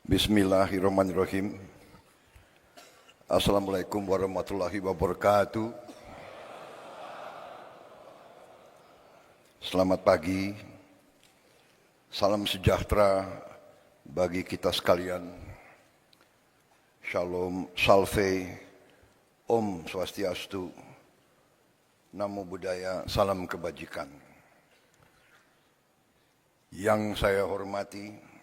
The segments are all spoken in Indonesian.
Bismillahirrahmanirrahim. Assalamualaikum warahmatullahi wabarakatuh. Selamat pagi, salam sejahtera bagi kita sekalian. Shalom, salve, Om Swastiastu, Namo Buddhaya, salam kebajikan. Yang saya hormati,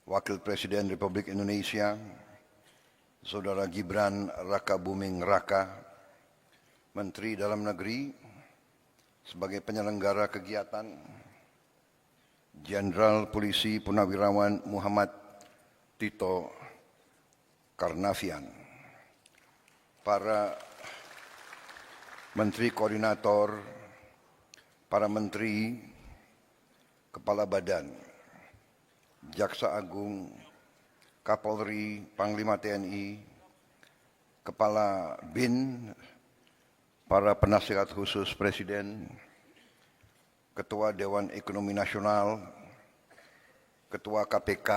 Wakil Presiden Republik Indonesia, Saudara Gibran Rakabuming Raka, Menteri Dalam Negeri, sebagai penyelenggara kegiatan, Jenderal Polisi Purnawirawan Muhammad Tito Karnavian, para Menteri Koordinator, para Menteri, Kepala Badan, Jaksa Agung, Kapolri, Panglima TNI, Kepala BIN, para penasihat khusus Presiden, Ketua Dewan Ekonomi Nasional, Ketua KPK,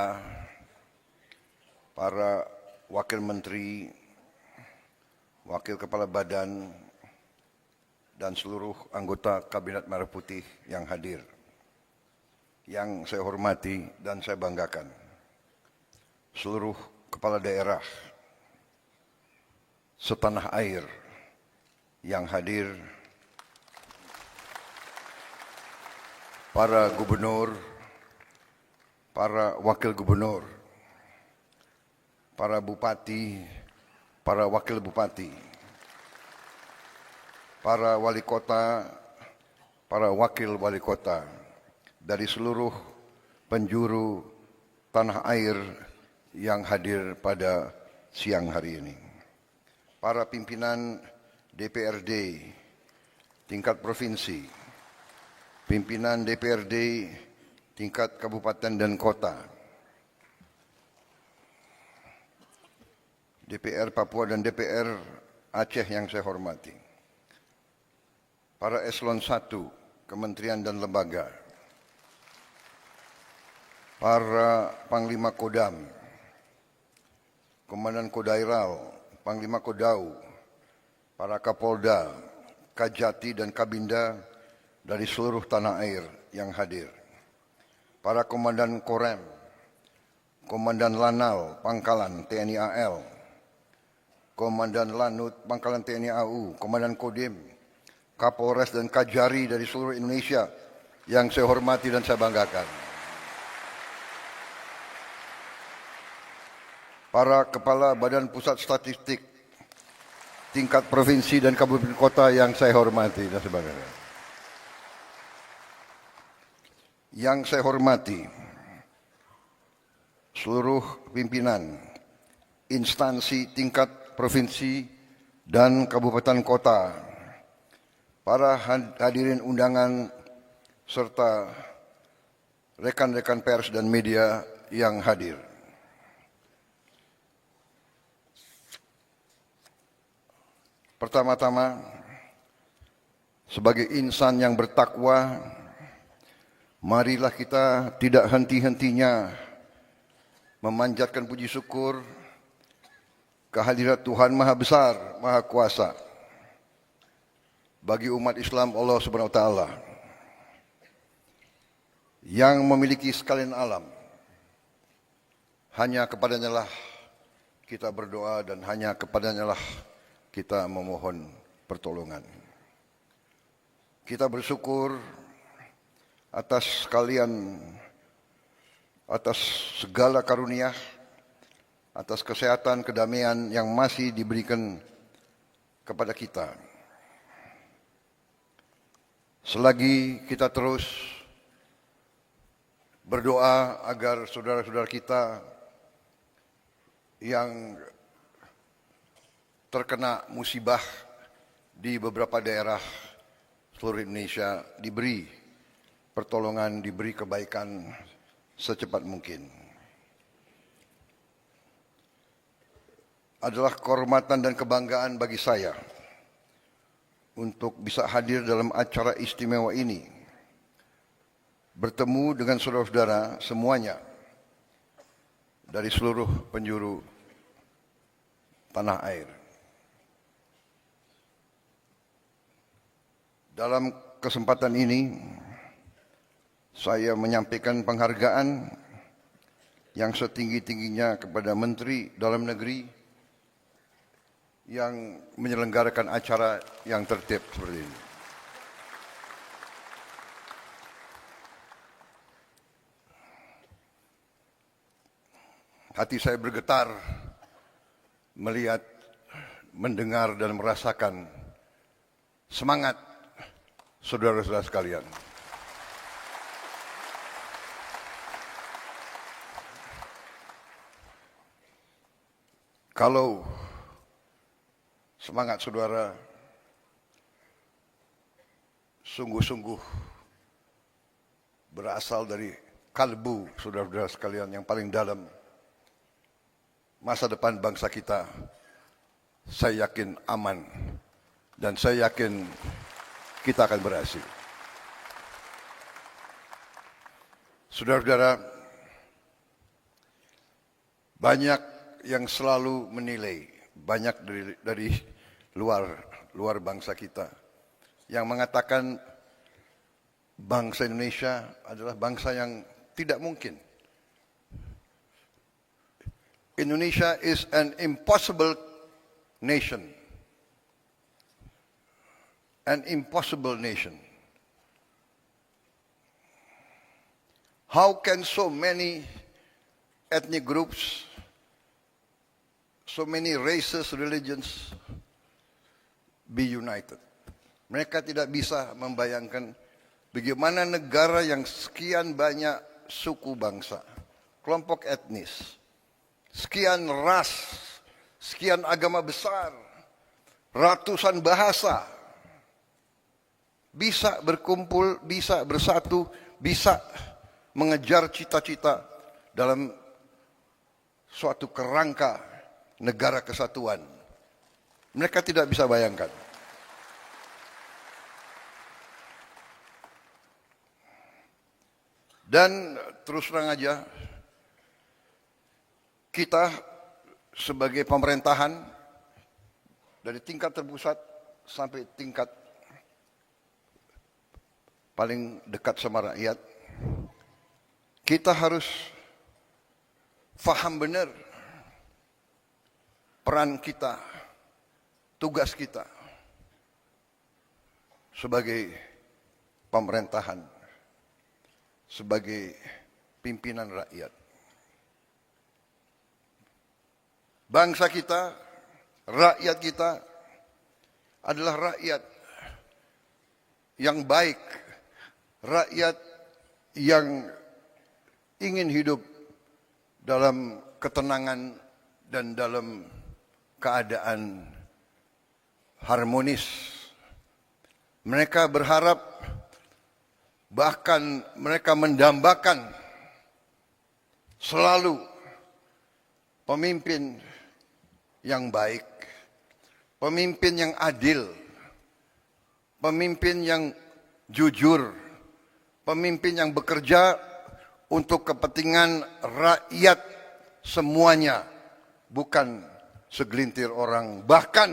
para Wakil Menteri, Wakil Kepala Badan, dan seluruh anggota Kabinet Merah Putih yang hadir. Yang saya hormati dan saya banggakan, seluruh kepala daerah setanah air yang hadir, para gubernur, para wakil gubernur, para bupati, para wakil bupati, para wali kota, para wakil wali kota, dari seluruh penjuru tanah air yang hadir pada siang hari ini. Para pimpinan DPRD tingkat provinsi, pimpinan DPRD tingkat kabupaten dan kota, DPR Papua dan DPR Aceh yang saya hormati, para eselon 1, kementerian dan lembaga, para Panglima Kodam, Komandan Kodairal, Panglima Kodau, para Kapolda, Kajati dan Kabinda dari seluruh tanah air yang hadir, para Komandan Korem, Komandan Lanal, Pangkalan TNI AL, Komandan Lanut, Pangkalan TNI AU, Komandan Kodim, Kapolres dan Kajari dari seluruh Indonesia yang saya hormati dan saya banggakan. Para Kepala Badan Pusat Statistik tingkat provinsi dan kabupaten kota yang saya hormati dan sebagainya. Yang saya hormati, seluruh pimpinan instansi tingkat provinsi dan kabupaten kota, para hadirin undangan, serta rekan-rekan pers dan media yang hadir. Pertama-tama, sebagai insan yang bertakwa, marilah kita tidak henti-hentinya memanjatkan puji syukur kehadirat Tuhan Maha Besar, Maha Kuasa bagi umat Islam Allah Subhanahu wa Ta'ala yang memiliki sekalian alam. Hanya kepadanya lah kita berdoa dan hanya kepadanya lah kita memohon pertolongan. Kita bersyukur atas segala karunia, atas kesehatan, kedamaian yang masih diberikan kepada kita. Selagi kita terus berdoa agar saudara-saudara kita yang terkena musibah di beberapa daerah seluruh Indonesia diberi pertolongan, diberi kebaikan secepat mungkin. Adalah kehormatan dan kebanggaan bagi saya untuk bisa hadir dalam acara istimewa ini, bertemu dengan saudara-saudara semuanya dari seluruh penjuru tanah air. Dalam kesempatan ini, saya menyampaikan penghargaan yang setinggi-tingginya kepada Menteri Dalam Negeri yang menyelenggarakan acara yang tertib seperti ini. Hati saya bergetar melihat, mendengar dan merasakan semangat saudara-saudara sekalian. Kalau semangat saudara sungguh-sungguh berasal dari kalbu saudara-saudara sekalian yang paling dalam, masa depan bangsa kita, saya yakin aman dan saya yakin kita akan berhasil. Saudara-saudara, banyak yang selalu menilai, banyak dari luar bangsa kita yang mengatakan bangsa Indonesia adalah bangsa yang tidak mungkin. Indonesia is an impossible nation. An impossible nation. How can so many ethnic groups, so many races, religions be united? Mereka tidak bisa membayangkan bagaimana negara yang sekian banyak suku bangsa, kelompok etnis, sekian ras, sekian agama besar, ratusan bahasa, bisa berkumpul, bisa bersatu, bisa mengejar cita-cita dalam suatu kerangka negara kesatuan. Mereka tidak bisa bayangkan. Dan terus terang aja, kita sebagai pemerintahan dari tingkat terpusat sampai tingkat paling dekat sama rakyat, kita harus faham benar peran kita, tugas kita sebagai pemerintahan, sebagai pimpinan rakyat. Bangsa kita, rakyat kita adalah rakyat yang baik, rakyat yang ingin hidup dalam ketenangan dan dalam keadaan harmonis. Mereka berharap, bahkan mereka mendambakan selalu pemimpin yang baik, pemimpin yang adil, pemimpin yang jujur, pemimpin yang bekerja untuk kepentingan rakyat semuanya, bukan segelintir orang. Bahkan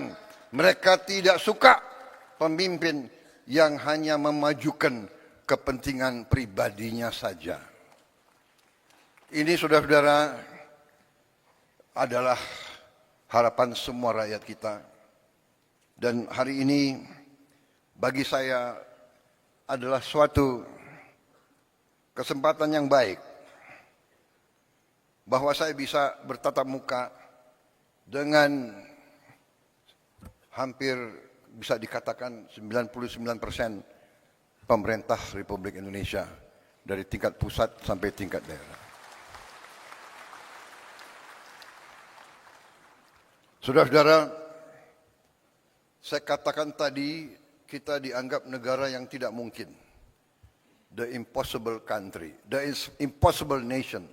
mereka tidak suka pemimpin yang hanya memajukan kepentingan pribadinya saja. Ini saudara-saudara adalah harapan semua rakyat kita. Dan hari ini bagi saya adalah suatu kesempatan yang baik bahwa saya bisa bertatap muka dengan hampir bisa dikatakan 99% pemerintah Republik Indonesia dari tingkat pusat sampai tingkat daerah. Saudara-saudara, saya katakan tadi kita dianggap negara yang tidak mungkin. The impossible country, the impossible nation.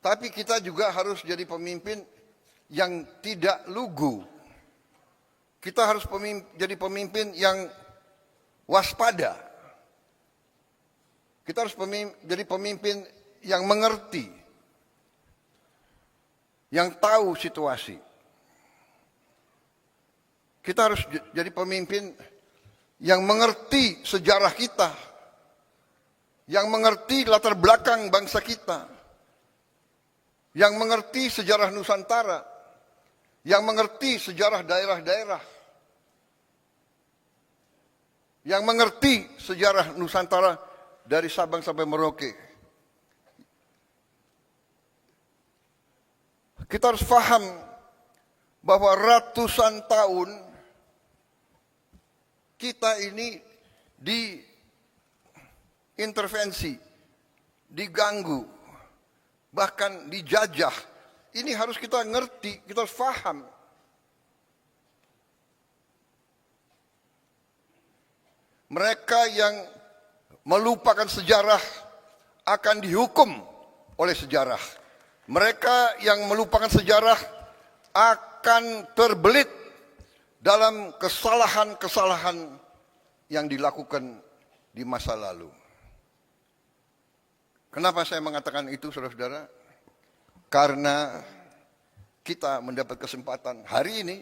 Tapi kita juga harus jadi pemimpin yang tidak lugu. Kita harus jadi pemimpin yang waspada. Kita harus jadi pemimpin yang mengerti, yang tahu situasi. Kita harus jadi pemimpin yang mengerti sejarah kita, yang mengerti latar belakang bangsa kita, yang mengerti sejarah Nusantara, yang mengerti sejarah daerah-daerah, yang mengerti sejarah Nusantara dari Sabang sampai Merauke. Kita harus paham bahwa ratusan tahun kita ini diintervensi, diganggu, bahkan dijajah. Ini harus kita ngerti, kita harus paham. Mereka yang melupakan sejarah akan dihukum oleh sejarah. Mereka yang melupakan sejarah akan terbelit dalam kesalahan-kesalahan yang dilakukan di masa lalu. Kenapa saya mengatakan itu, saudara-saudara? Karena kita mendapat kesempatan hari ini,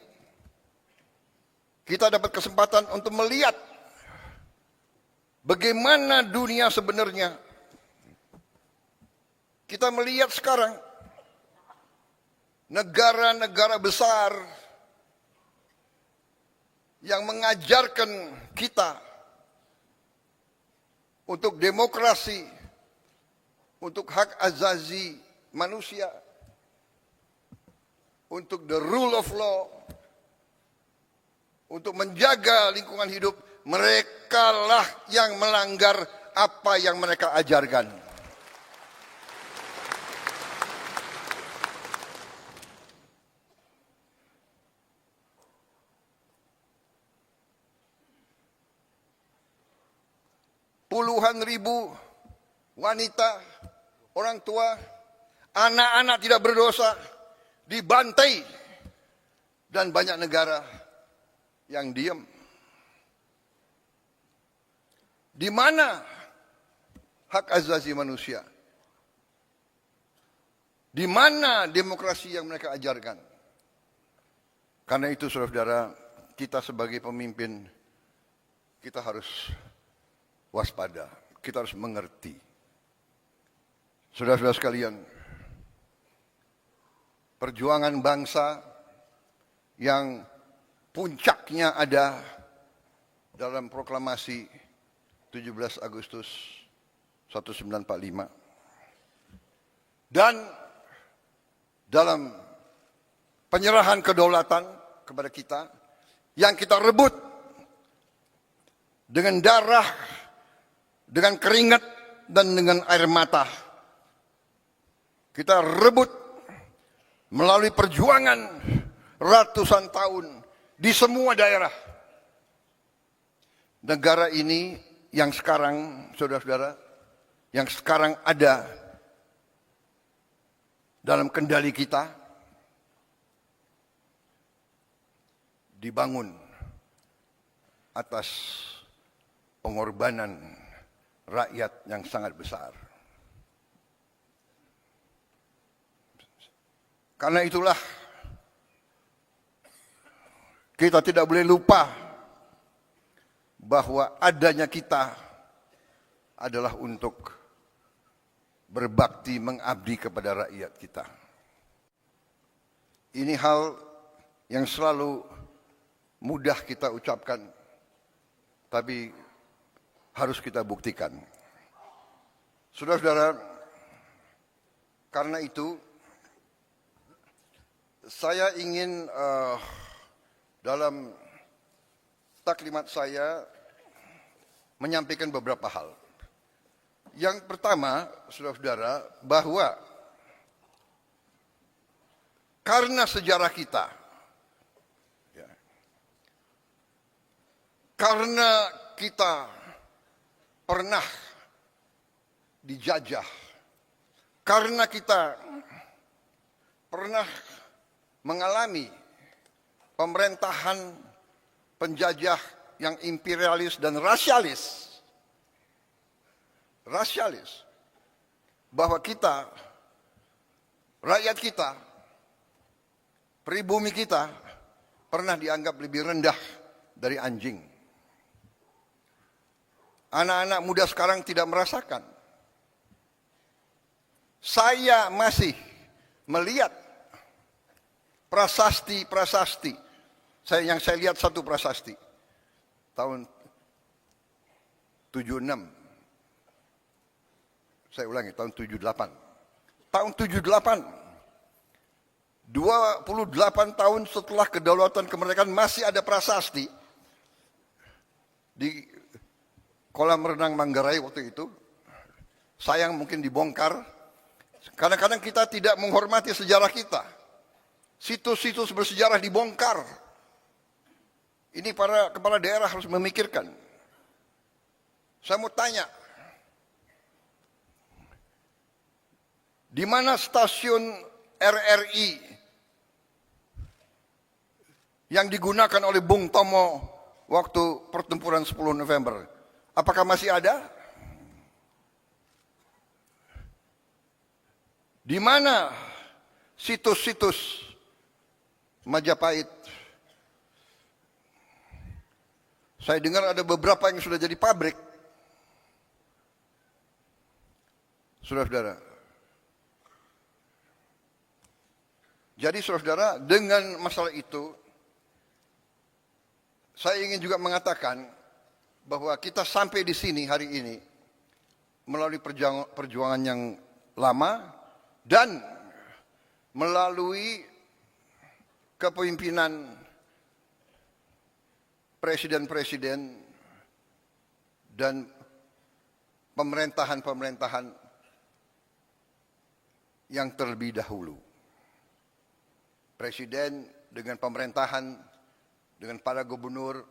kita dapat kesempatan untuk melihat bagaimana dunia sebenarnya. Kita melihat sekarang negara-negara besar yang mengajarkan kita untuk demokrasi, untuk hak asasi manusia, untuk the rule of law, untuk menjaga lingkungan hidup. Merekalah yang melanggar apa yang mereka ajarkan. Puluhan ribu wanita, orang tua, anak-anak tidak berdosa dibantai, dan banyak negara yang diam. Di mana hak asasi manusia? Di mana demokrasi yang mereka ajarkan? Karena itu, saudara-saudara, kita sebagai pemimpin, kita harus waspada, kita harus mengerti. Saudara-saudara sekalian, perjuangan bangsa yang puncaknya ada dalam proklamasi 17 Agustus 1945 dan dalam penyerahan kedaulatan kepada kita yang kita rebut dengan darah, dengan keringat, dan dengan air mata. Kita rebut melalui perjuangan ratusan tahun di semua daerah. Negara ini yang sekarang, saudara-saudara, yang sekarang ada dalam kendali kita, dibangun atas pengorbanan rakyat yang sangat besar. Karena itulah kita tidak boleh lupa bahwa adanya kita adalah untuk berbakti, mengabdi kepada rakyat kita. Ini hal yang selalu mudah kita ucapkan, tapi harus kita buktikan. Saudara-saudara, karena itu saya ingin dalam taklimat saya menyampaikan beberapa hal. Yang pertama, saudara-saudara, bahwa karena sejarah kita, ya, karena kita pernah dijajah, karena kita pernah mengalami pemerintahan penjajah yang imperialis dan rasialis, bahwa kita, rakyat kita, pribumi kita pernah dianggap lebih rendah dari anjing. Anak-anak muda sekarang tidak merasakan. Saya masih melihat prasasti-prasasti. Yang saya lihat satu prasasti. Tahun 76. Saya ulangi, tahun 78. Tahun 78. 28 tahun setelah kedaulatan kemerdekaan masih ada prasasti di kolam renang Manggarai waktu itu. Sayang mungkin dibongkar. Kadang-kadang kita tidak menghormati sejarah kita. Situs-situs bersejarah dibongkar. Ini para kepala daerah harus memikirkan. Saya mau tanya, di mana stasiun RRI yang digunakan oleh Bung Tomo waktu pertempuran 10 November? Apakah masih ada? Di mana situs-situs Majapahit? Saya dengar ada beberapa yang sudah jadi pabrik. Saudara-saudara. Jadi saudara-saudara, dengan masalah itu, saya ingin juga mengatakan bahwa kita sampai di sini hari ini melalui perjuangan yang lama dan melalui kepemimpinan presiden-presiden dan pemerintahan-pemerintahan yang terlebih dahulu. Presiden dengan pemerintahan, dengan para gubernur,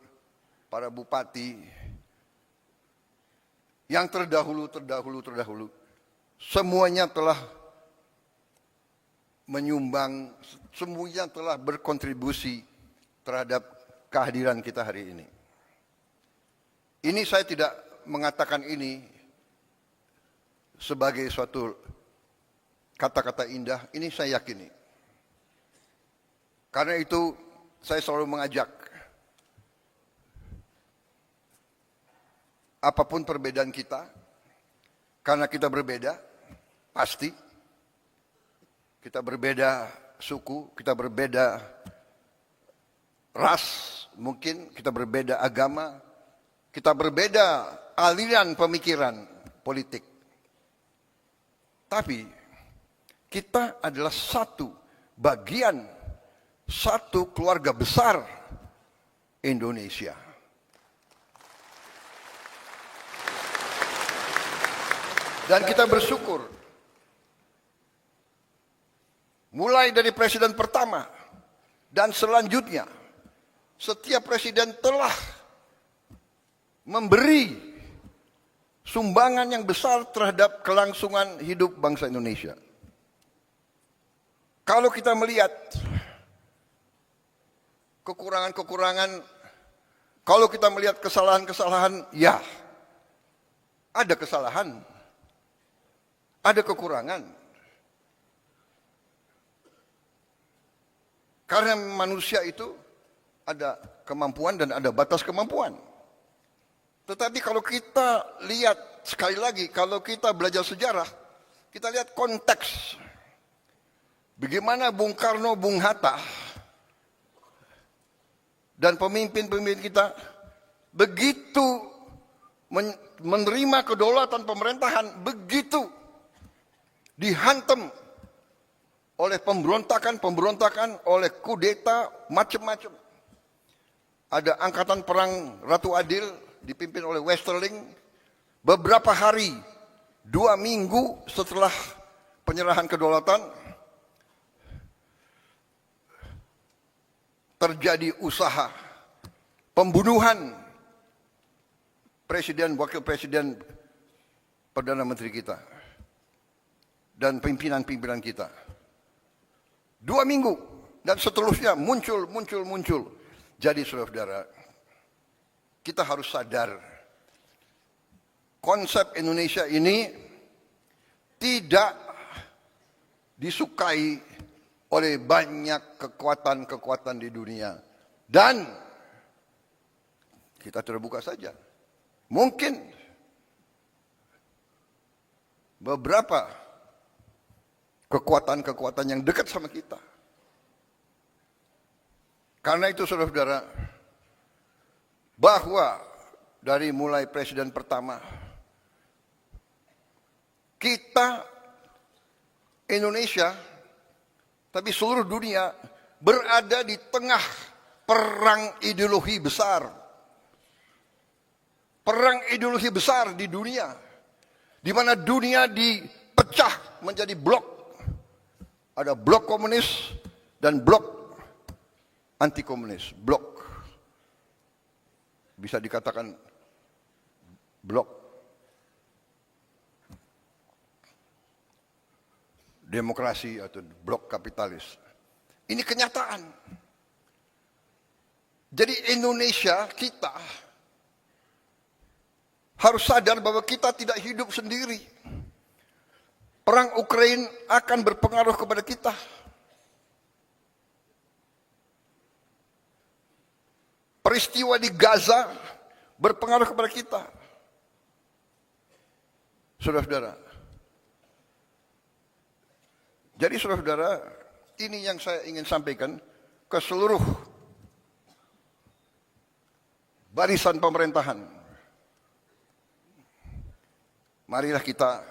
para bupati, yang terdahulu, semuanya telah menyumbang, semuanya telah berkontribusi terhadap kehadiran kita hari ini. Ini saya tidak mengatakan ini sebagai suatu kata-kata indah, ini saya yakini. Karena itu saya selalu mengajak, apapun perbedaan kita, karena kita berbeda, pasti. Kita berbeda suku, kita berbeda ras, mungkin kita berbeda agama, kita berbeda aliran pemikiran politik. Tapi kita adalah satu bagian, satu keluarga besar Indonesia. Dan kita bersyukur, mulai dari presiden pertama dan selanjutnya, setiap presiden telah memberi sumbangan yang besar terhadap kelangsungan hidup bangsa Indonesia. Kalau kita melihat kekurangan-kekurangan, kalau kita melihat kesalahan-kesalahan, ya, ada kesalahan, ada kekurangan. Karena manusia itu ada kemampuan dan ada batas kemampuan. Tetapi kalau kita lihat, sekali lagi, kalau kita belajar sejarah, kita lihat konteks. Bagaimana Bung Karno, Bung Hatta, dan pemimpin-pemimpin kita begitu menerima kedaulatan pemerintahan, begitu dihantam oleh pemberontakan, oleh kudeta, macam-macam. Ada angkatan perang Ratu Adil dipimpin oleh Westerling. Beberapa hari, 2 minggu setelah penyerahan kedaulatan, terjadi usaha pembunuhan presiden, wakil presiden, Perdana Menteri kita, dan pimpinan-pimpinan kita. 2 minggu dan seterusnya muncul. Jadi saudara-saudara, kita harus sadar konsep Indonesia ini tidak disukai oleh banyak kekuatan-kekuatan di dunia. Dan kita terbuka saja. Mungkin beberapa kekuatan-kekuatan yang dekat sama kita. Karena itu saudara-saudara, bahwa dari mulai presiden pertama, kita Indonesia, tapi seluruh dunia berada di tengah perang ideologi besar. Perang ideologi besar di dunia, di mana dunia dipecah menjadi blok. Ada blok komunis dan blok anti komunis. Blok, bisa dikatakan blok demokrasi atau blok kapitalis. Ini kenyataan. Jadi Indonesia, kita harus sadar bahwa kita tidak hidup sendiri. Perang Ukraina akan berpengaruh kepada kita. Peristiwa di Gaza berpengaruh kepada kita. Saudara-saudara. Jadi saudara-saudara, ini yang saya ingin sampaikan ke seluruh barisan pemerintahan. Marilah kita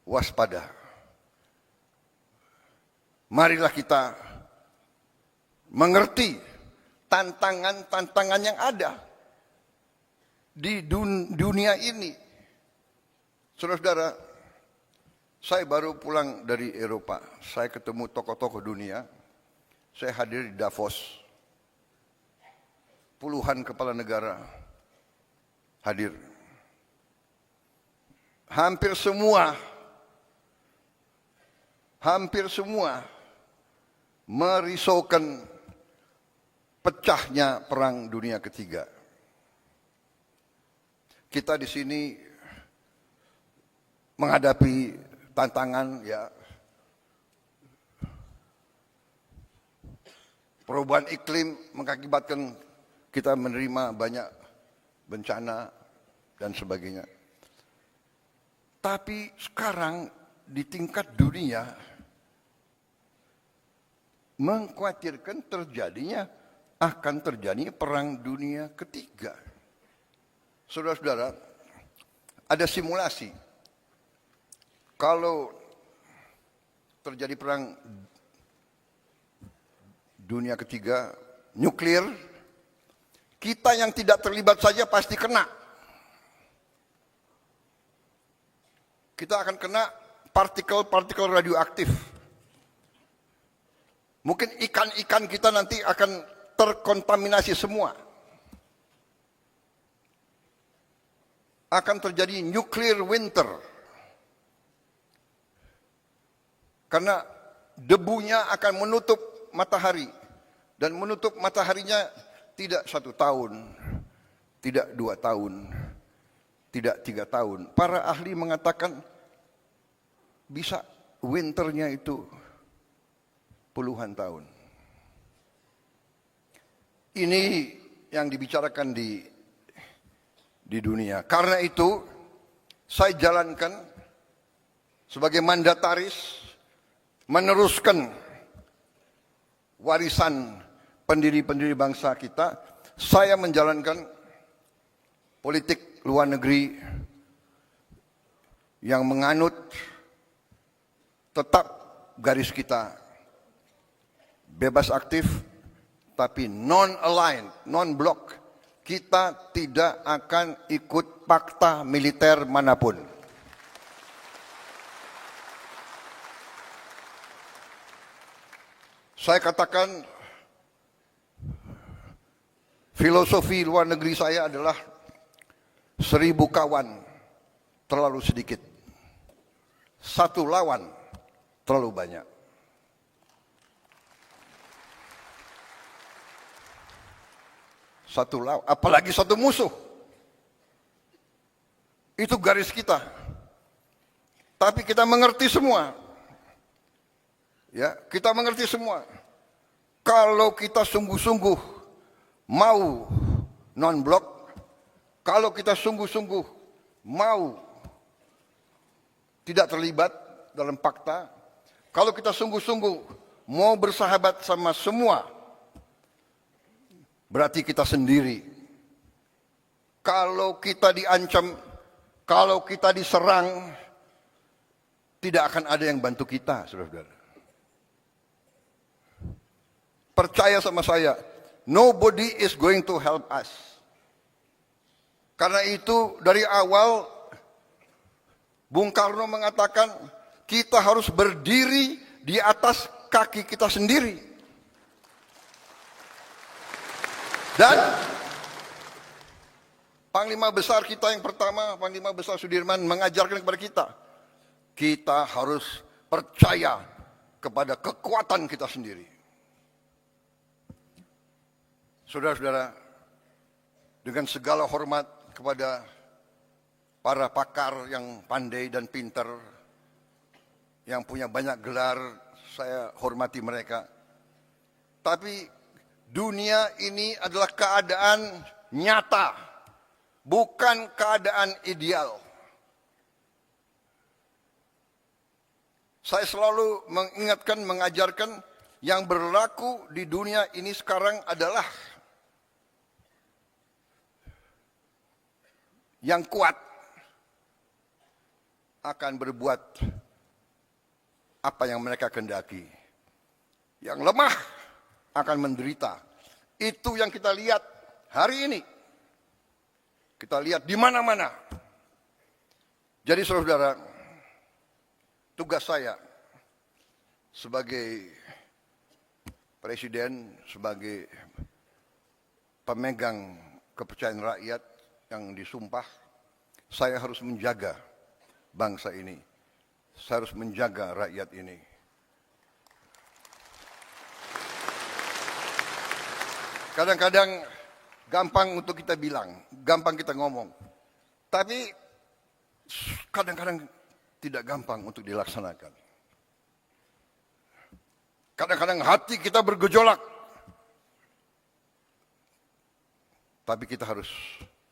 waspada. Marilah kita mengerti tantangan-tantangan yang ada di dunia ini. Saudara-saudara, saya baru pulang dari Eropa. Saya ketemu tokoh-tokoh dunia. Saya hadir di Davos. Puluhan kepala negara hadir. Hampir semua merisaukan pecahnya perang dunia ketiga. Kita di sini menghadapi tantangan, ya, perubahan iklim mengakibatkan kita menerima banyak bencana dan sebagainya. Tapi sekarang di tingkat dunia mengkhawatirkan akan terjadi perang dunia ketiga. Saudara-saudara, ada simulasi. Kalau terjadi perang dunia ketiga, nuklir, kita yang tidak terlibat saja pasti kena. Kita akan kena partikel-partikel radioaktif. Mungkin ikan-ikan kita nanti akan terkontaminasi semua. Akan terjadi nuclear winter. Karena debunya akan menutup matahari. Dan menutup mataharinya tidak 1 tahun, tidak 2 tahun, tidak 3 tahun. Para ahli mengatakan bisa winternya itu puluhan tahun. Ini yang dibicarakan di dunia. Karena itu saya jalankan sebagai mandataris meneruskan warisan pendiri-pendiri bangsa kita. Saya menjalankan politik luar negeri yang menganut tetap garis kita bebas aktif tapi non-aligned, non-block. Kita tidak akan ikut fakta militer manapun. Saya katakan filosofi luar negeri saya adalah 1000 kawan terlalu sedikit, 1 lawan terlalu banyak. Apalagi 1 musuh. Itu garis kita. Tapi kita mengerti semua Ya, kita mengerti semua. Kalau kita sungguh-sungguh mau non-blok, kalau kita sungguh-sungguh mau tidak terlibat dalam fakta, kalau kita sungguh-sungguh mau bersahabat sama semua, berarti kita sendiri. Kalau kita diancam, kalau kita diserang, tidak akan ada yang bantu kita, saudara-saudara. Percaya sama saya, nobody is going to help us. Karena itu dari awal Bung Karno mengatakan kita harus berdiri di atas kaki kita sendiri. Dan Panglima Besar kita yang pertama, Panglima Besar Sudirman mengajarkan kepada kita harus percaya kepada kekuatan kita sendiri. Saudara-saudara, dengan segala hormat kepada para pakar yang pandai dan pintar, yang punya banyak gelar, saya hormati mereka. Tapi dunia ini adalah keadaan nyata, bukan keadaan ideal. Saya selalu mengingatkan, mengajarkan yang berlaku di dunia ini sekarang adalah yang kuat akan berbuat apa yang mereka kehendaki. Yang lemah akan menderita. Itu yang kita lihat hari ini. Kita lihat di mana-mana. Jadi saudara-saudara, tugas saya sebagai presiden, sebagai pemegang kepercayaan rakyat yang disumpah, saya harus menjaga bangsa ini. Saya harus menjaga rakyat ini. Kadang-kadang gampang untuk kita bilang, gampang kita ngomong. Tapi kadang-kadang tidak gampang untuk dilaksanakan. Kadang-kadang hati kita bergejolak. Tapi kita harus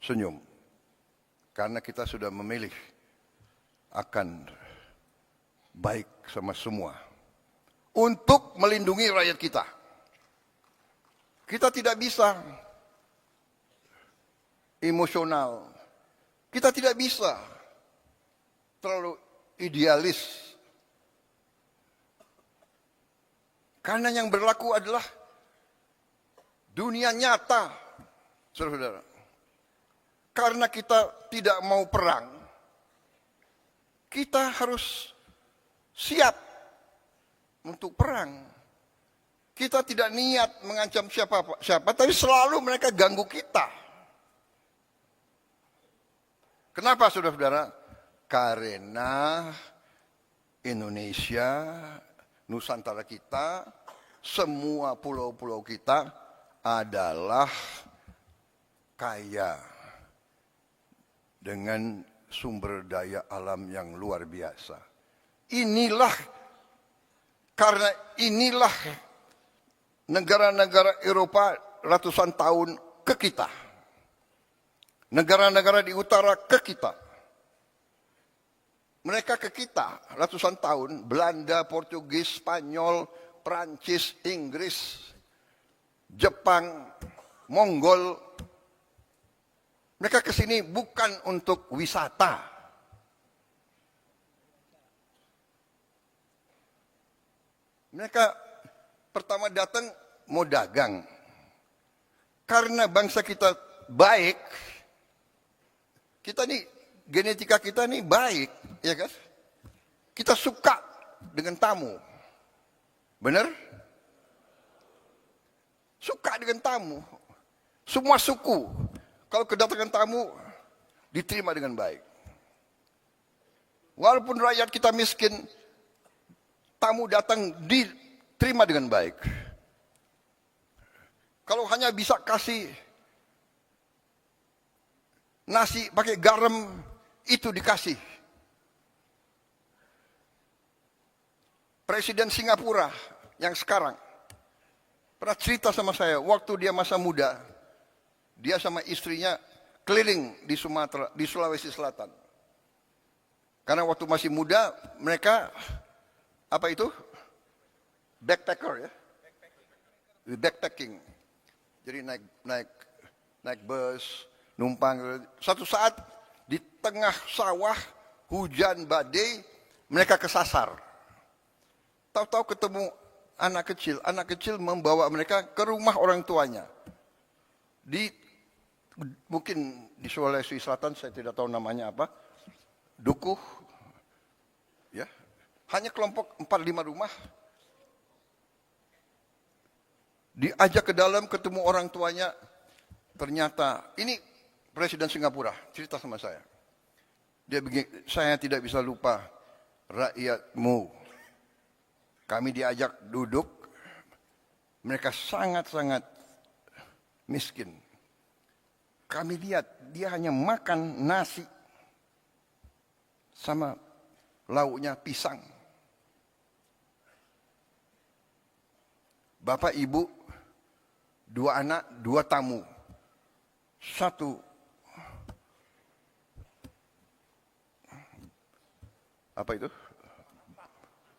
senyum. Karena kita sudah memilih akan baik sama semua. Untuk melindungi rakyat kita. Kita tidak bisa emosional. Kita tidak bisa terlalu idealis. Karena yang berlaku adalah dunia nyata, saudara-saudara. Karena kita tidak mau perang, kita harus siap untuk perang. Kita tidak niat mengancam siapa, tapi selalu mereka ganggu kita. Kenapa saudara-saudara? Karena Indonesia, Nusantara kita, semua pulau-pulau kita adalah kaya dengan sumber daya alam yang luar biasa. Karena inilah negara-negara Eropa ratusan tahun ke kita. Negara-negara di utara ke kita. Mereka ke kita ratusan tahun, Belanda, Portugis, Spanyol, Prancis, Inggris, Jepang, Mongol. Mereka ke sini bukan untuk wisata. Mereka pertama datang mau dagang. Karena bangsa kita baik, kita nih genetika kita nih baik, ya kan? Kita suka dengan tamu. Benar? Suka dengan tamu. Semua suku, kalau kedatangan tamu, diterima dengan baik. Walaupun rakyat kita miskin, tamu datang diterima dengan baik. Kalau hanya bisa kasih nasi pakai garam, itu dikasih. Presiden Singapura yang sekarang pernah cerita sama saya, waktu dia masa muda, dia sama istrinya keliling di Sumatera, di Sulawesi Selatan. Karena waktu masih muda, mereka apa itu? Backpacker ya, backpacking. Jadi naik bus, numpang. Satu saat di tengah sawah hujan badai, mereka kesasar. Tahu-tahu ketemu anak kecil membawa mereka ke rumah orang tuanya. Mungkin di Sulawesi Selatan, saya tidak tahu namanya apa, Dukuh, ya, hanya kelompok 4-5 rumah. Diajak ke dalam, ketemu orang tuanya, ternyata ini Presiden Singapura cerita sama saya. Dia begini, saya tidak bisa lupa rakyatmu. Kami diajak duduk, mereka sangat-sangat miskin. Kami lihat dia hanya makan nasi sama lauknya pisang. Bapak, ibu, 2 anak, 2 tamu. Satu apa itu?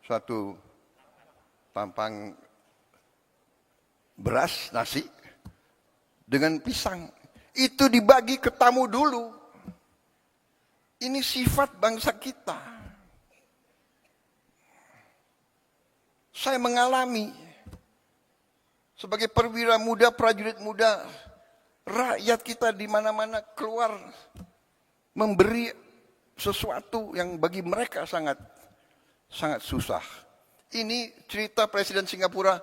Satu tampang beras, nasi, dengan pisang. Itu dibagi ke tamu dulu. Ini sifat bangsa kita. Saya mengalami sebagai perwira muda, prajurit muda, rakyat kita di mana-mana keluar memberi sesuatu yang bagi mereka sangat susah. Ini cerita Presiden Singapura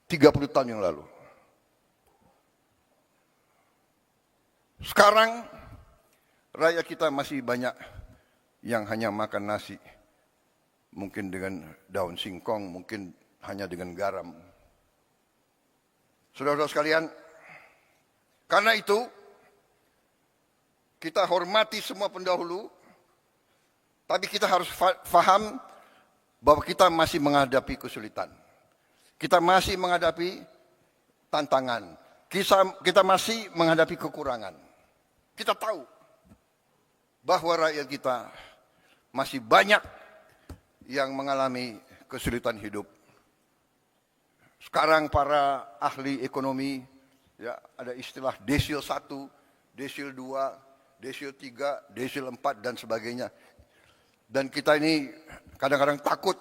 30 tahun yang lalu. Sekarang rakyat kita masih banyak yang hanya makan nasi. Mungkin dengan daun singkong, mungkin hanya dengan garam. Saudara-saudara sekalian, karena itu kita hormati semua pendahulu, tapi kita harus faham bahwa kita masih menghadapi kesulitan. Kita masih menghadapi tantangan. Kita masih menghadapi kekurangan. Kita tahu bahwa rakyat kita masih banyak yang mengalami kesulitan hidup. Sekarang para ahli ekonomi, ya, ada istilah desil 1, desil 2, desil 3, desil 4 dan sebagainya. Dan kita ini kadang-kadang takut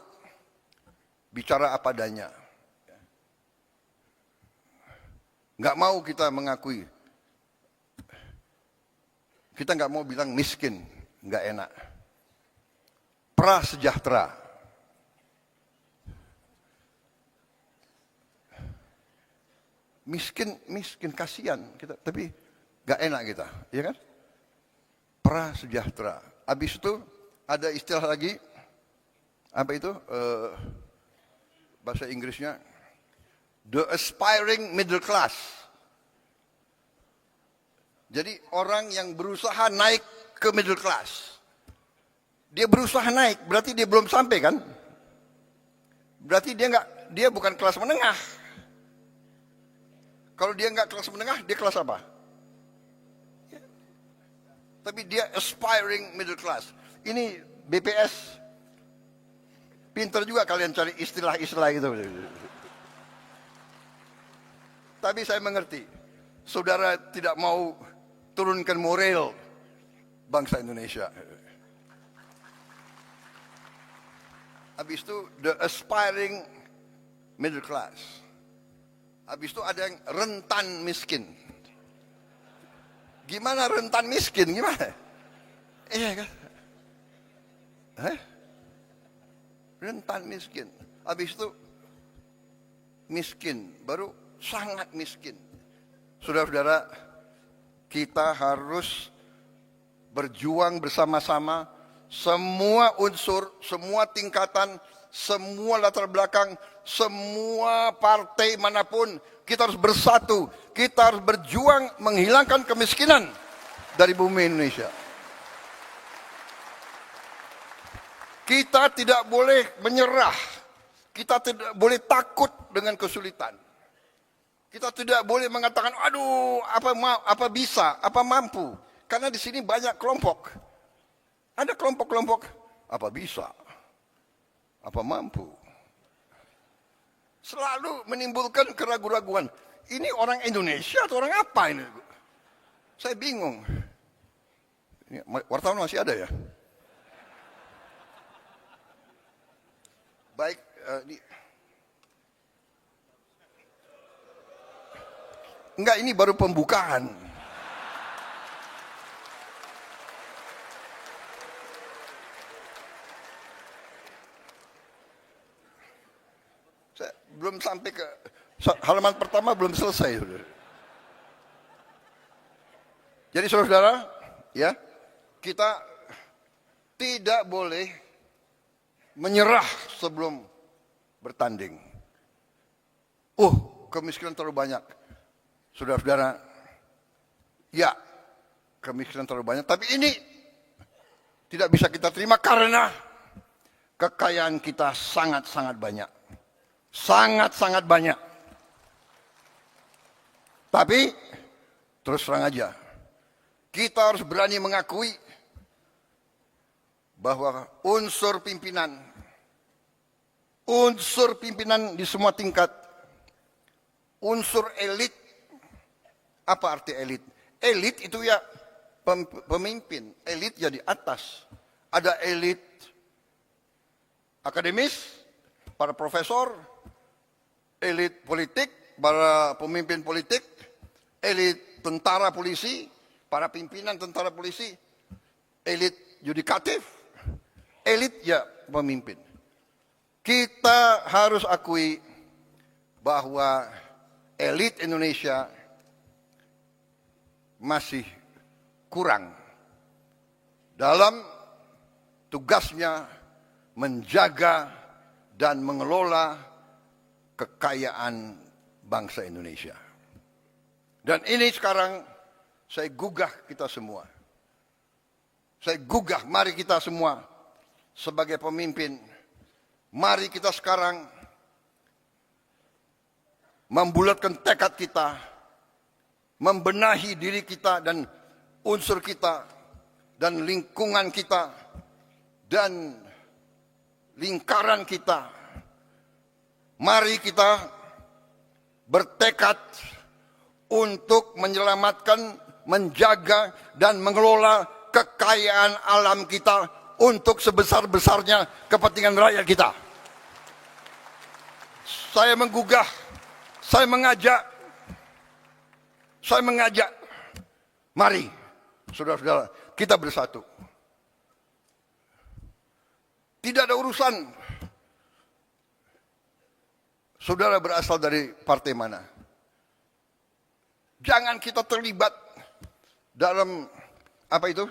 bicara apa adanya. Nggak mau kita mengakui. Kita nggak mau bilang miskin, nggak enak. Prasejahtera. Miskin kasihan kita, tapi nggak enak kita, ya kan? Prasejahtera. Habis itu ada istilah lagi, apa itu? Bahasa Inggrisnya, the aspiring middle class. Jadi orang yang berusaha naik ke middle class. Dia berusaha naik, berarti dia belum sampai kan? Berarti dia bukan kelas menengah. Kalau dia nggak kelas menengah, dia kelas apa? Ya. Tapi dia aspiring middle class. Ini BPS. Pintar juga kalian cari istilah-istilah itu. Tapi saya mengerti, saudara tidak mau turunkan moral bangsa Indonesia. Habis itu the aspiring middle class. Habis itu ada yang rentan miskin. Gimana rentan miskin? Gimana? Iya kan? Rentan miskin. Habis itu miskin, baru sangat miskin. Saudara-saudara, kita harus berjuang bersama-sama, semua unsur, semua tingkatan, semua latar belakang, semua partai manapun, kita harus bersatu. Kita harus berjuang menghilangkan kemiskinan dari bumi Indonesia. Kita tidak boleh menyerah. Kita tidak boleh takut dengan kesulitan. Kita tidak boleh mengatakan, aduh, apa bisa, apa mampu. Karena di sini banyak kelompok. Ada kelompok-kelompok, apa bisa, apa mampu. Selalu menimbulkan keraguan-raguan. Ini orang Indonesia atau orang apa ini? Saya bingung. Ini wartawan masih ada ya? Baik, enggak, ini baru pembukaan. Saya belum sampai ke halaman pertama, belum selesai. Jadi saudara-saudara, ya, kita tidak boleh menyerah sebelum bertanding. Kemiskinan terlalu banyak. Saudara-saudara, ya, kemiskinan terlalu banyak. Tapi ini tidak bisa kita terima karena kekayaan kita sangat-sangat banyak. Sangat-sangat banyak. Tapi, terus terang aja, kita harus berani mengakui bahwa unsur pimpinan di semua tingkat, unsur elit. Apa arti elit? Elit itu ya pemimpin, elit ya di atas. Ada elit akademis, para profesor, elit politik, para pemimpin politik, elit tentara polisi, para pimpinan tentara polisi, elit yudikatif, elit ya pemimpin. Kita harus akui bahwa elit Indonesia masih kurang dalam tugasnya menjaga dan mengelola kekayaan bangsa Indonesia. Dan ini sekarang saya gugah kita semua. Saya gugah, mari kita semua sebagai pemimpin, mari kita sekarang membulatkan tekad kita, membenahi diri kita dan unsur kita, dan lingkungan kita, dan lingkaran kita. Mari kita bertekad untuk menyelamatkan, menjaga, dan mengelola kekayaan alam kita untuk sebesar-besarnya kepentingan rakyat kita. Saya menggugah, saya mengajak, mari saudara-saudara kita bersatu. Tidak ada urusan saudara berasal dari partai mana. Jangan kita terlibat dalam apa itu?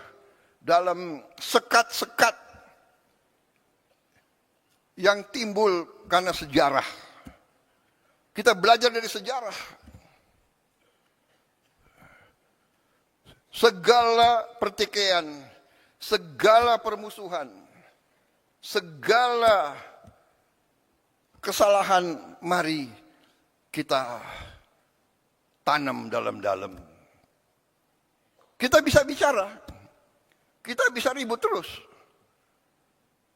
Dalam sekat-sekat yang timbul karena sejarah. Kita belajar dari sejarah. Segala pertikaian, segala permusuhan, segala kesalahan, mari kita tanam dalam-dalam. Kita bisa bicara, kita bisa ribut terus.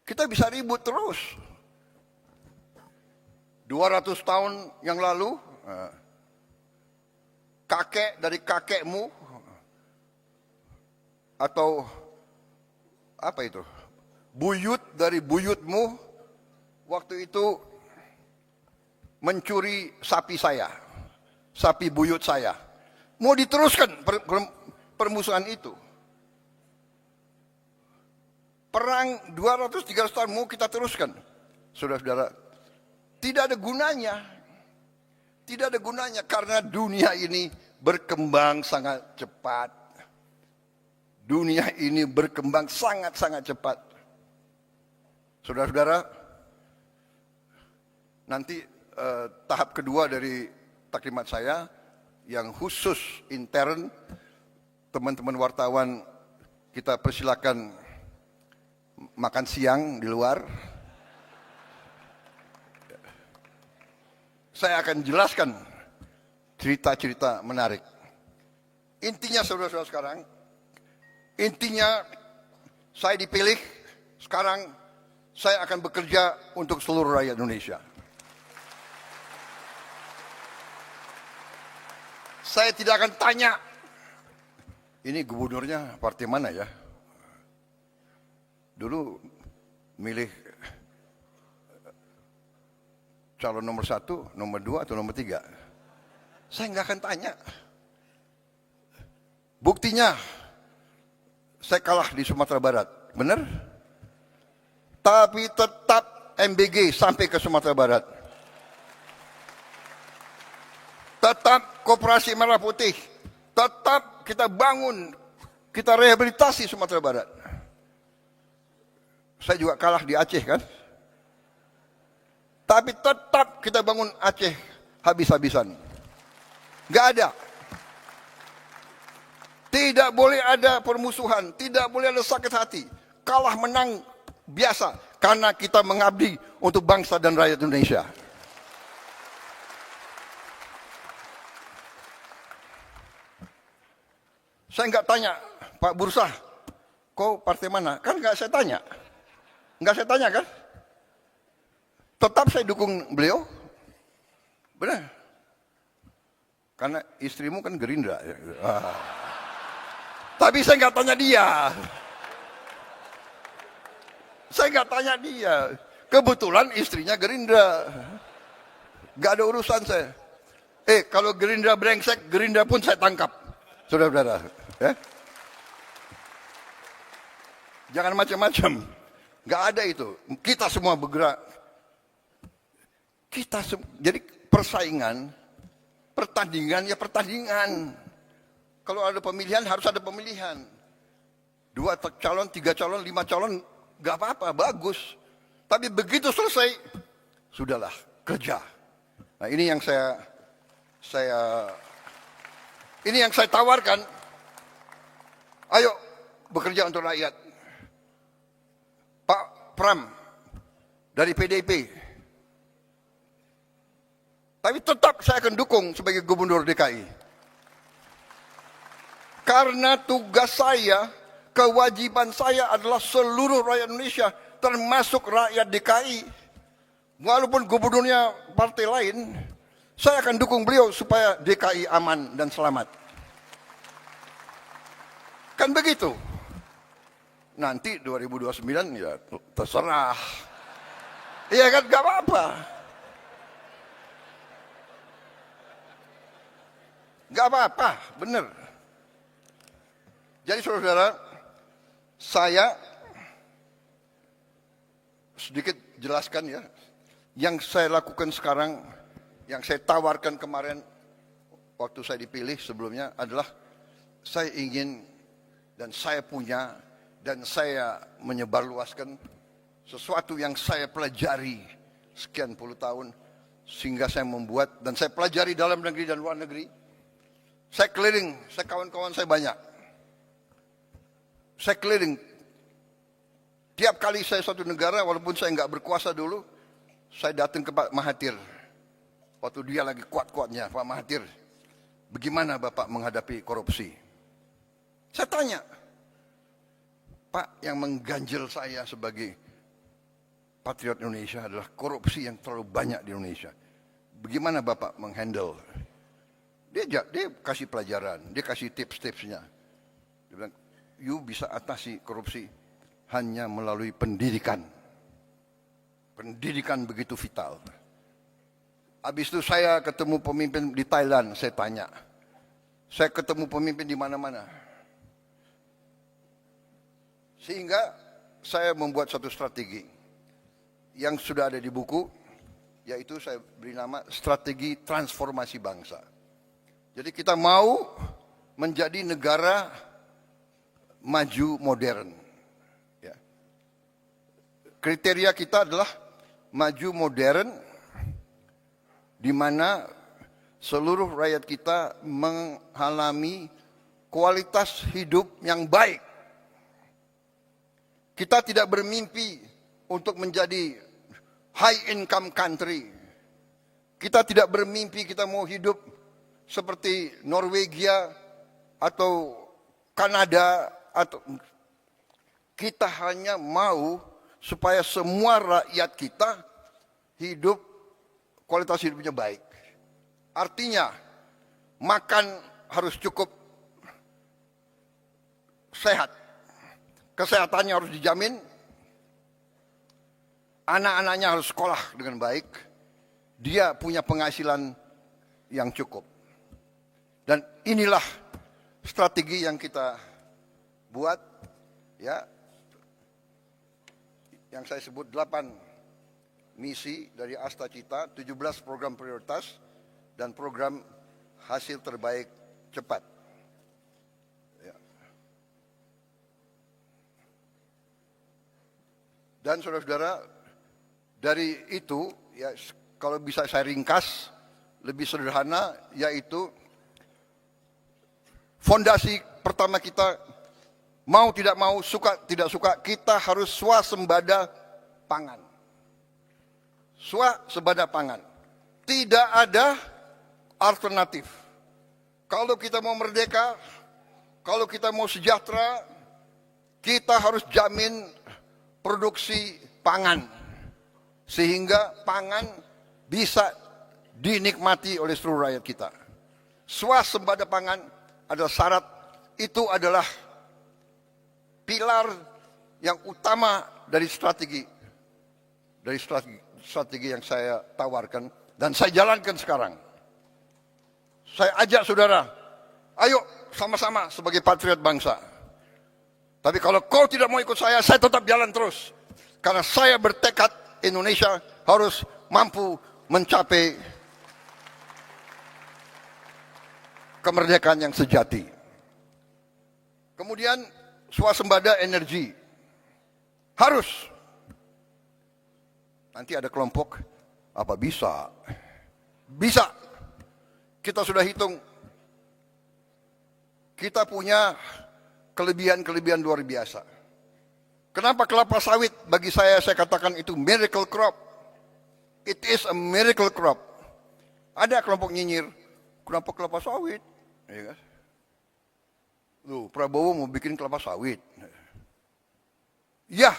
Kita bisa ribut terus. 200 tahun yang lalu, kakek dari kakekmu, atau apa itu, buyut dari buyutmu, waktu itu mencuri sapi saya, sapi buyut saya. Mau diteruskan permusuhan itu. Perang 200-300 tahun mau kita teruskan. Saudara-saudara, tidak ada gunanya. Tidak ada gunanya karena dunia ini berkembang sangat cepat. Dunia ini berkembang sangat-sangat cepat. Saudara-saudara, nanti tahap kedua dari taklimat saya yang khusus intern, teman-teman wartawan kita persilakan makan siang di luar. Saya akan jelaskan cerita-cerita menarik. Intinya saudara-saudara sekarang, intinya saya dipilih, sekarang saya akan bekerja untuk seluruh rakyat Indonesia. Saya tidak akan tanya, ini gubernurnya partai mana ya? Dulu milih calon nomor 1, nomor 2, atau nomor 3. Saya nggak akan tanya. Buktinya, saya kalah di Sumatera Barat, benar? Tapi tetap MBG sampai ke Sumatera Barat. Tetap Koperasi Merah Putih. Tetap kita bangun, kita rehabilitasi Sumatera Barat. Saya juga kalah di Aceh kan. Tapi tetap kita bangun Aceh habis-habisan. Gak ada. Tidak boleh ada permusuhan, tidak boleh ada sakit hati. Kalah menang biasa, karena kita mengabdi untuk bangsa dan rakyat Indonesia. Saya nggak tanya, Pak Bursa, kau partai mana? Kan nggak saya tanya. Nggak saya tanya kan? Tetap saya dukung beliau. Benar. Karena istrimu kan Gerindra. Tapi saya nggak tanya dia. Saya nggak tanya dia. Kebetulan istrinya Gerindra. Nggak ada urusan saya. Kalau Gerindra brengsek, Gerindra pun saya tangkap. Saudara-saudara. Ya? Jangan macam-macam. Nggak ada itu. Kita semua bergerak. Jadi persaingan, pertandingan ya pertandingan. Kalau ada pemilihan harus ada pemilihan. 2 calon, 3 calon, 5 calon, nggak apa-apa, bagus. Tapi begitu selesai, sudahlah, kerja. Nah ini yang ini yang saya tawarkan. Ayo bekerja untuk rakyat. Pak Pram dari PDIP. Tapi tetap saya akan dukung sebagai gubernur DKI. Karena tugas saya, kewajiban saya adalah seluruh rakyat Indonesia, termasuk rakyat DKI. Walaupun gubernurnya partai lain, saya akan dukung beliau supaya DKI aman dan selamat. Kan begitu. Nanti 2029 ya terserah. Iya kan, gak apa-apa. Gak apa-apa, bener. Jadi saudara-saudara, saya sedikit jelaskan ya. Yang saya lakukan sekarang, yang saya tawarkan kemarin waktu saya dipilih sebelumnya adalah saya ingin dan saya punya dan saya menyebarluaskan sesuatu yang saya pelajari sekian puluh tahun sehingga saya membuat dan saya pelajari dalam negeri dan luar negeri. Saya keliling, saya kawan-kawan saya banyak. Saya keliling. Tiap kali saya suatu negara, walaupun saya nggak berkuasa dulu, saya datang ke Pak Mahathir. Waktu dia lagi kuat-kuatnya, Pak Mahathir, bagaimana Bapak menghadapi korupsi? Saya tanya, Pak, yang mengganjel saya sebagai patriot Indonesia adalah korupsi yang terlalu banyak di Indonesia. Bagaimana Bapak menghandle? Dia kasih pelajaran, dia kasih tips-tipsnya. Dia bilang, you bisa atasi korupsi hanya melalui pendidikan. Pendidikan begitu vital. Habis itu saya ketemu pemimpin di Thailand, saya tanya. Saya ketemu pemimpin di mana-mana. Sehingga saya membuat satu strategi yang sudah ada di buku, yaitu saya beri nama strategi transformasi bangsa. Jadi kita mau menjadi negara maju modern. Ya. Kriteria kita adalah maju modern, di mana seluruh rakyat kita mengalami kualitas hidup yang baik. Kita tidak bermimpi untuk menjadi high income country. Kita tidak bermimpi kita mau hidup seperti Norwegia atau Kanada, atau kita hanya mau supaya semua rakyat kita hidup, kualitas hidupnya baik. Artinya makan harus cukup sehat, kesehatannya harus dijamin, anak-anaknya harus sekolah dengan baik, dia punya penghasilan yang cukup. Dan inilah strategi yang kita buat, ya, yang saya sebut 8 misi dari Asta Cita, 17 program prioritas, dan program hasil terbaik cepat. Ya. Dan saudara-saudara, dari itu, ya, kalau bisa saya ringkas, lebih sederhana, yaitu fondasi pertama kita, mau tidak mau, suka tidak suka, kita harus swasembada pangan. Swasembada pangan. Tidak ada alternatif. Kalau kita mau merdeka, kalau kita mau sejahtera, kita harus jamin produksi pangan. Sehingga pangan bisa dinikmati oleh seluruh rakyat kita. Swasembada pangan adalah syarat, itu adalah pilar yang utama dari strategi yang saya tawarkan dan saya jalankan sekarang. Saya ajak saudara, ayo sama-sama sebagai patriot bangsa. Tapi kalau kau tidak mau ikut saya tetap jalan terus. Karena saya bertekad Indonesia harus mampu mencapai kemerdekaan yang sejati. Kemudian swasembada energi. Harus. Nanti ada kelompok, apa bisa? Bisa. Kita sudah hitung. Kita punya kelebihan-kelebihan luar biasa. Kenapa kelapa sawit bagi saya katakan itu miracle crop. It is a miracle crop. Ada kelompok nyinyir, kenapa kelapa sawit? Ya kan? Loh, Prabowo mau bikin kelapa sawit. Ya,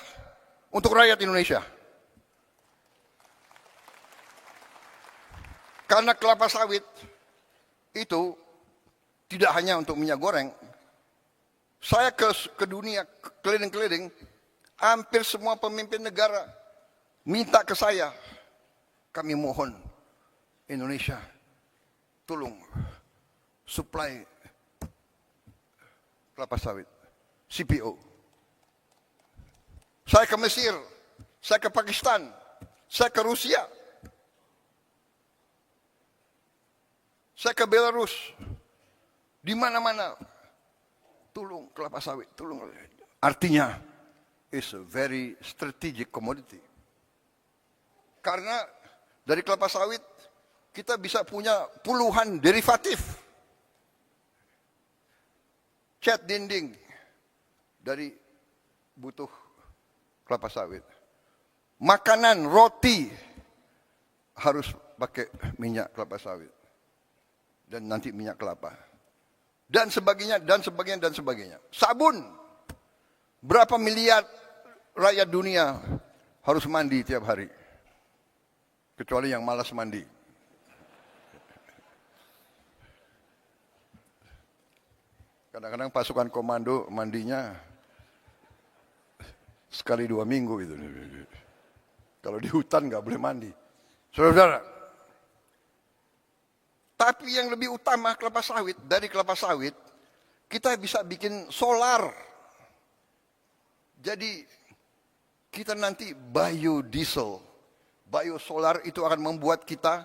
untuk rakyat Indonesia. Karena kelapa sawit itu tidak hanya untuk minyak goreng. Saya ke dunia keliling-keliling, hampir semua pemimpin negara minta ke saya, kami mohon Indonesia tolong supply kelapa sawit, CPO. Saya ke Mesir, saya ke Pakistan, saya ke Rusia, saya ke Belarus, di mana-mana, tolong kelapa sawit, tolong. Artinya, it's a very strategic commodity. Karena dari kelapa sawit, kita bisa punya puluhan derivatif. Cat dinding dari butuh kelapa sawit. Makanan, roti harus pakai minyak kelapa sawit. Dan nanti minyak kelapa. Dan sebagainya, dan sebagainya, dan sebagainya. Sabun. Berapa miliar rakyat dunia harus mandi tiap hari. Kecuali yang malas mandi. Kadang-kadang pasukan komando mandinya sekali 2 minggu itu. Kalau di hutan nggak boleh mandi. Saudara-saudara, tapi yang lebih utama kelapa sawit, dari kelapa sawit kita bisa bikin solar. Jadi kita nanti biodiesel, biosolar itu akan membuat kita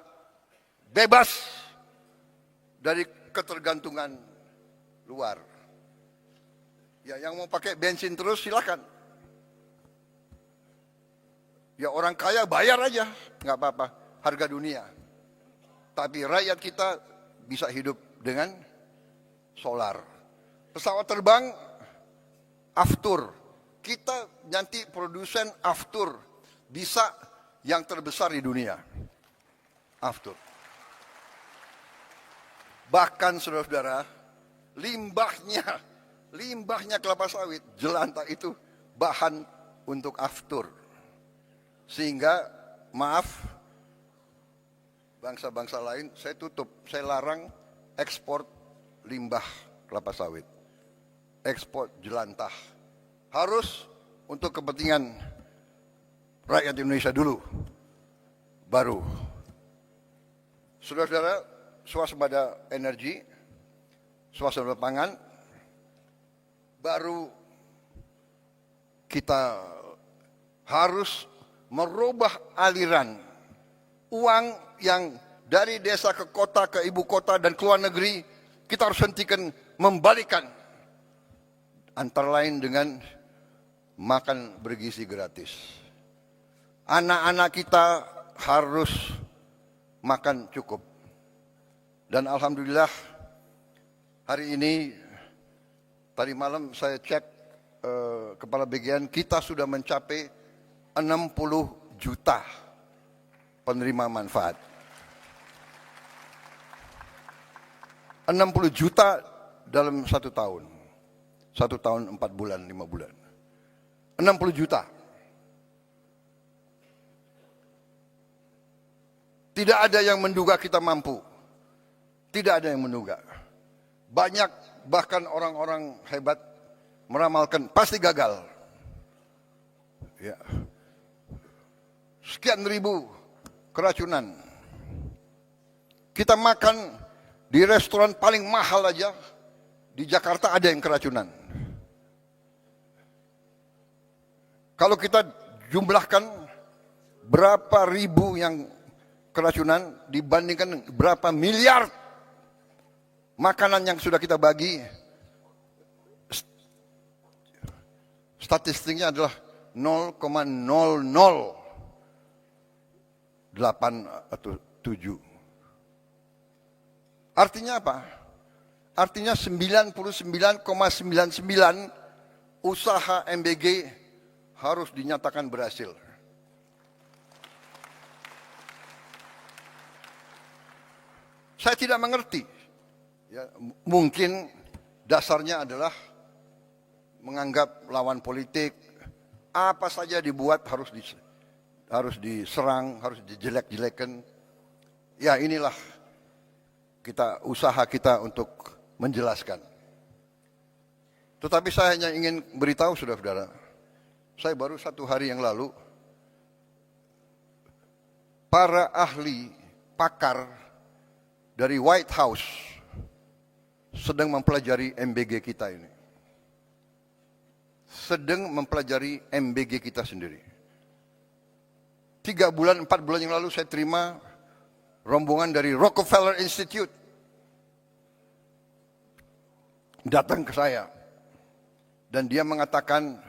bebas dari ketergantungan luar. Ya, yang mau pakai bensin terus silakan. Ya orang kaya bayar aja, nggak apa-apa, harga dunia. Tapi rakyat kita bisa hidup dengan solar. Pesawat terbang, aftur, kita nanti produsen aftur bisa yang terbesar di dunia. Aftur. Bahkan saudara-saudara, limbahnya kelapa sawit, jelantah itu bahan untuk aftur. Sehingga, maaf, bangsa-bangsa lain, saya tutup, saya larang ekspor limbah kelapa sawit. Ekspor jelantah. Harus untuk kepentingan rakyat Indonesia dulu. Baru. Saudara-saudara, swasembada energi, swasembada pangan, baru kita harus merubah aliran uang yang dari desa ke kota, ke ibu kota dan ke luar negeri. Kita harus hentikan, membalikan. Antara lain dengan makan bergizi gratis. Anak-anak kita harus makan cukup. Dan alhamdulillah hari ini, tadi malam saya cek Kepala BGN, kita sudah mencapai 60 juta penerima manfaat. 60 juta dalam 1 tahun. 1 tahun 4 bulan, 5 bulan. 60 juta. Tidak ada yang menduga kita mampu. Tidak ada yang menduga. Banyak bahkan orang-orang hebat meramalkan pasti gagal. Ya. Sekian ribu keracunan. Kita makan di restoran paling mahal aja di Jakarta ada yang keracunan. Kalau kita jumlahkan berapa ribu yang keracunan dibandingkan berapa miliar makanan yang sudah kita bagi, statistiknya adalah 0,008 atau 7. Artinya apa? Artinya 99,99 usaha MBG harus dinyatakan berhasil. Saya tidak mengerti. Ya, mungkin dasarnya adalah menganggap lawan politik apa saja dibuat harus diserang, harus dijelek-jelekan. Ya inilah usaha kita untuk menjelaskan. Tetapi saya hanya ingin beritahu saudara-saudara, saya baru 1 hari yang lalu, para ahli pakar dari White House sedang mempelajari MBG kita ini. Sedang mempelajari MBG kita sendiri. 3 bulan, 4 bulan yang lalu saya terima rombongan dari Rockefeller Institute. Datang ke saya. Dan dia mengatakan,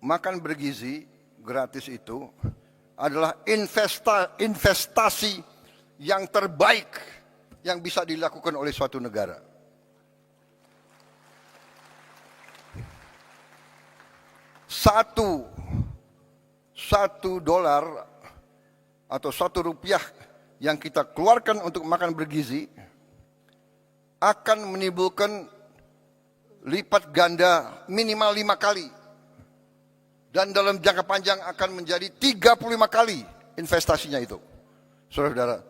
makan bergizi gratis itu adalah investasi yang terbaik yang bisa dilakukan oleh suatu negara. Satu dolar atau 1 rupiah yang kita keluarkan untuk makan bergizi akan menimbulkan lipat ganda minimal 5 kali. Dan dalam jangka panjang akan menjadi 35 kali investasinya itu. Saudara-saudara,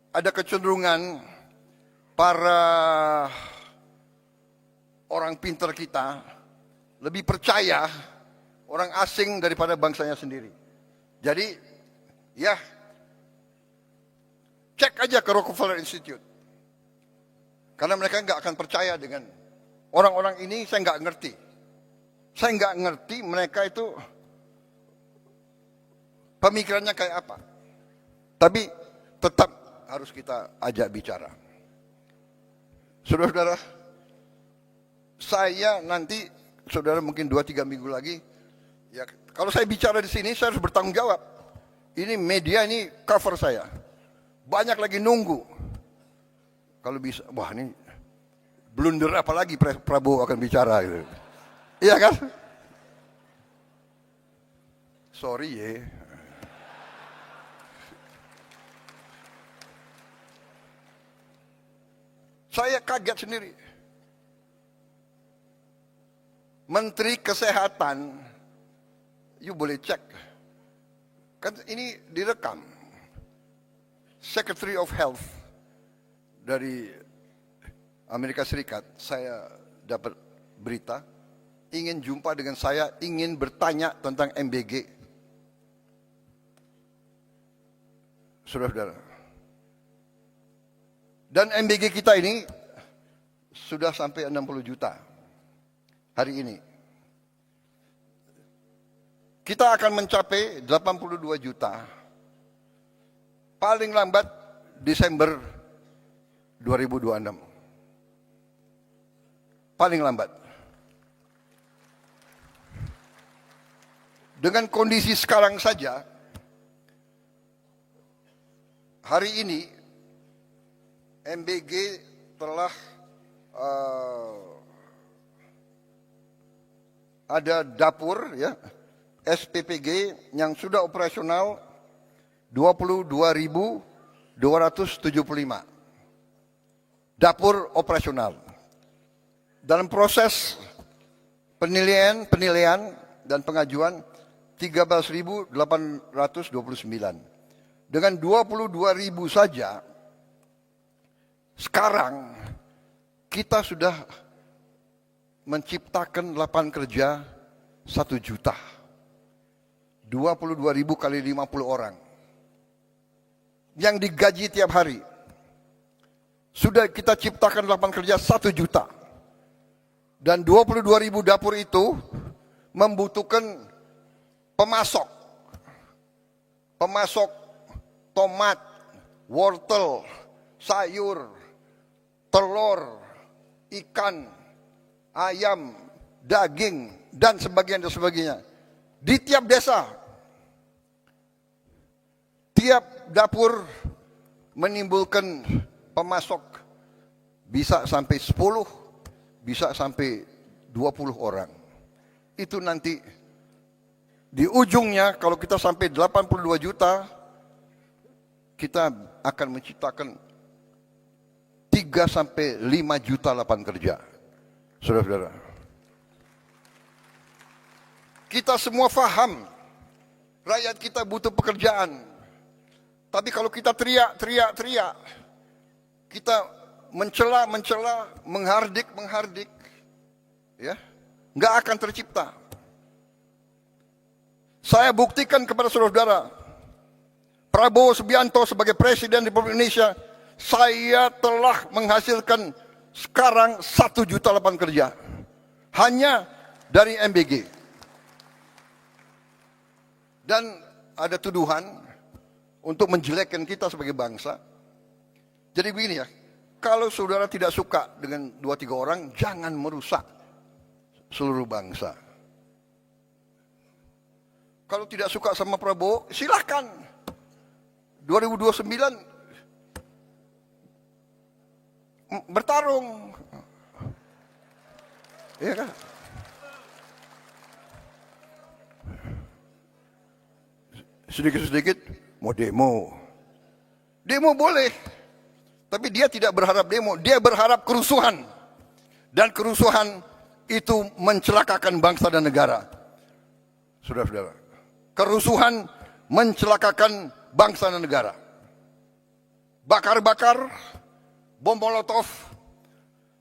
ada kecenderungan para orang pintar kita lebih percaya orang asing daripada bangsanya sendiri. Jadi, ya, cek aja ke Rockefeller Institute. Karena mereka nggak akan percaya dengan orang-orang ini. Saya nggak ngerti. Saya nggak ngerti mereka itu pemikirannya kayak apa. Tapi tetap harus kita ajak bicara. Saudara-saudara, saya nanti, saudara mungkin 2-3 minggu lagi, ya kalau saya bicara di sini saya harus bertanggung jawab. Ini media, ini cover saya. Banyak lagi nunggu. Kalau bisa, wah ini blunder apa lagi Prabowo akan bicara gitu. Iya kan? Sorry ya. Saya kaget sendiri. Menteri Kesehatan, you boleh cek. Kan ini direkam. Secretary of Health dari Amerika Serikat, saya dapat berita, ingin jumpa dengan saya, ingin bertanya tentang MBG. Saudara-saudara. Dan MBG kita ini sudah sampai 60 juta hari ini. Kita akan mencapai 82 juta paling lambat Desember 2026. Paling lambat. Dengan kondisi sekarang saja, hari ini MBG telah ada dapur ya SPPG yang sudah operasional 22.275 dapur operasional. Dalam proses penilaian dan pengajuan 13.829. Dengan 22.000 saja sekarang kita sudah menciptakan lapangan kerja 1 juta. 22.000 kali 50 orang. Yang digaji tiap hari. Sudah kita ciptakan lapangan kerja 1 juta. Dan 22.000 dapur itu membutuhkan pemasok. Pemasok tomat, wortel, sayur, telur, ikan, ayam, daging, dan sebagainya. Di tiap desa, tiap dapur menimbulkan pemasok bisa sampai 10, bisa sampai 20 orang. Itu nanti di ujungnya kalau kita sampai 82 juta, kita akan menciptakan 3 sampai 5 juta lapangan kerja. Saudara-saudara. Kita semua faham rakyat kita butuh pekerjaan. Tapi kalau kita teriak, kita mencela, menghardik, ya, nggak akan tercipta. Saya buktikan kepada saudara-saudara, Prabowo Subianto sebagai Presiden Republik Indonesia, saya telah menghasilkan sekarang 1 juta lapangan kerja. Hanya dari MBG. Dan ada tuduhan untuk menjelekkan kita sebagai bangsa. Jadi begini ya, kalau saudara tidak suka dengan 2-3 orang, jangan merusak seluruh bangsa. Kalau tidak suka sama Prabowo, silahkan. 2029 bertarung. Iya kan? Sedikit-sedikit mau demo. Demo boleh. Tapi dia tidak berharap demo, dia berharap kerusuhan. Dan kerusuhan itu mencelakakan bangsa dan negara. Saudara-saudara. Kerusuhan mencelakakan bangsa dan negara. Bakar-bakar, bom molotov,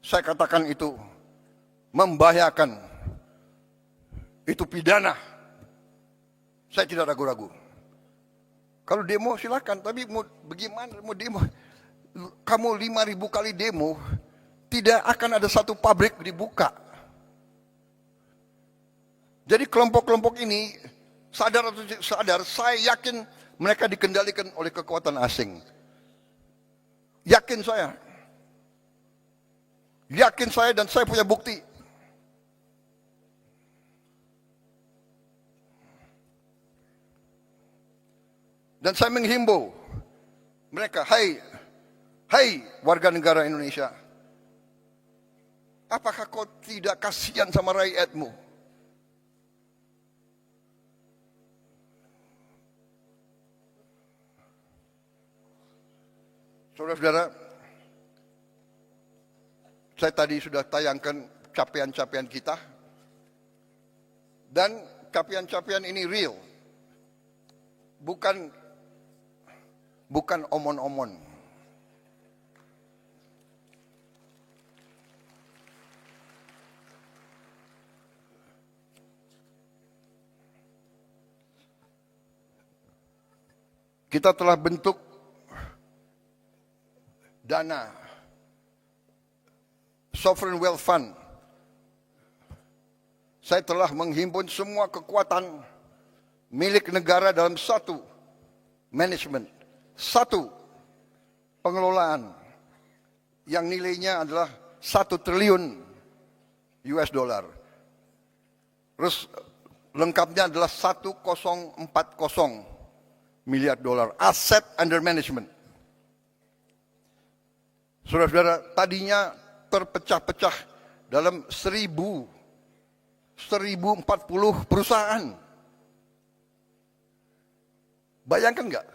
saya katakan itu membahayakan. Itu pidana. Saya tidak ragu-ragu. Kalau demo silakan, tapi mau bagaimana mau demo? Kamu 5.000 kali demo, tidak akan ada satu pabrik dibuka. Jadi kelompok-kelompok ini sadar atau tidak sadar, saya yakin mereka dikendalikan oleh kekuatan asing. Yakin saya. Yakin saya dan saya punya bukti. Dan saya menghimbau mereka, hai warga negara Indonesia, apakah kau tidak kasihan sama rakyatmu? Saudara-saudara, saya tadi sudah tayangkan capaian-capaian kita, dan capaian-capaian ini real, bukan omon-omon. Kita telah bentuk dana Sovereign Wealth Fund. Saya telah menghimpun semua kekuatan milik negara dalam satu manajemen, satu pengelolaan yang nilainya adalah 1 triliun US dollar. Terus lengkapnya adalah 1040 miliar dolar aset under management. Saudara-saudara, tadinya terpecah-pecah dalam 1040 perusahaan. Bayangkan nggak?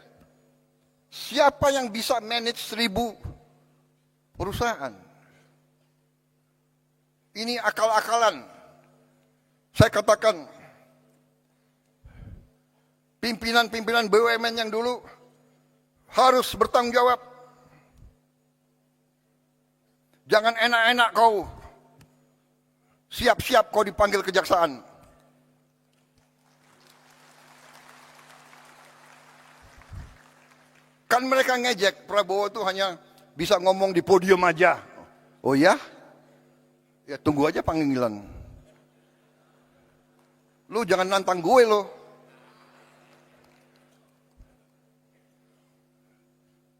Siapa yang bisa manage 1000 perusahaan? Ini akal-akalan. Saya katakan, pimpinan-pimpinan BUMN yang dulu harus bertanggung jawab. Jangan enak-enak kau. Siap-siap kau dipanggil kejaksaan. Kan mereka ngejek, Prabowo itu hanya bisa ngomong di podium aja. Oh ya? Ya tunggu aja panggilan. Lu jangan nantang gue lo.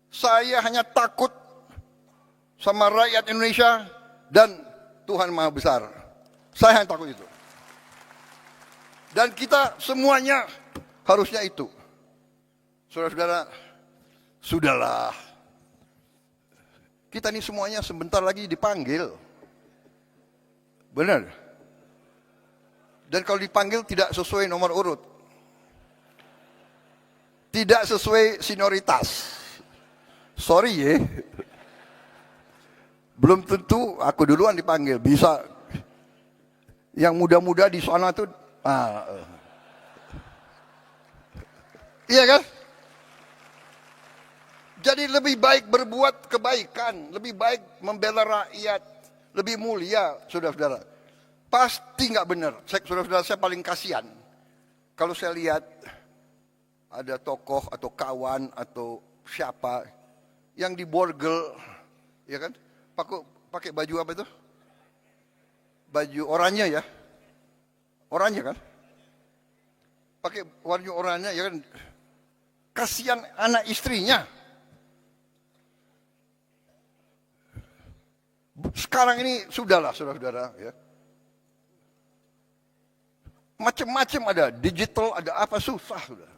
Saya hanya takut sama rakyat Indonesia dan Tuhan Maha Besar. Saya hanya takut itu. Dan kita semuanya harusnya itu. Saudara-saudara, sudahlah. Kita ini semuanya sebentar lagi dipanggil. Benar. Dan kalau dipanggil tidak sesuai nomor urut. Tidak sesuai senioritas. Sorry ya. Belum tentu aku duluan dipanggil. Bisa yang muda-muda di sana tuh. Iya kan? Jadi lebih baik berbuat kebaikan. Lebih baik membela rakyat. Lebih mulia, saudara-saudara. Pasti nggak benar. Saudara-saudara, saya paling kasihan. Kalau saya lihat ada tokoh atau kawan atau siapa yang diborgel, ya kan? Pakai baju apa itu? Baju oranye ya, oranye kan? Pakai warna oranye ya kan? Kasihan anak istrinya. Sekarang ini sudahlah, saudara-saudara, ya. Macam-macam ada, digital ada apa susah sudah.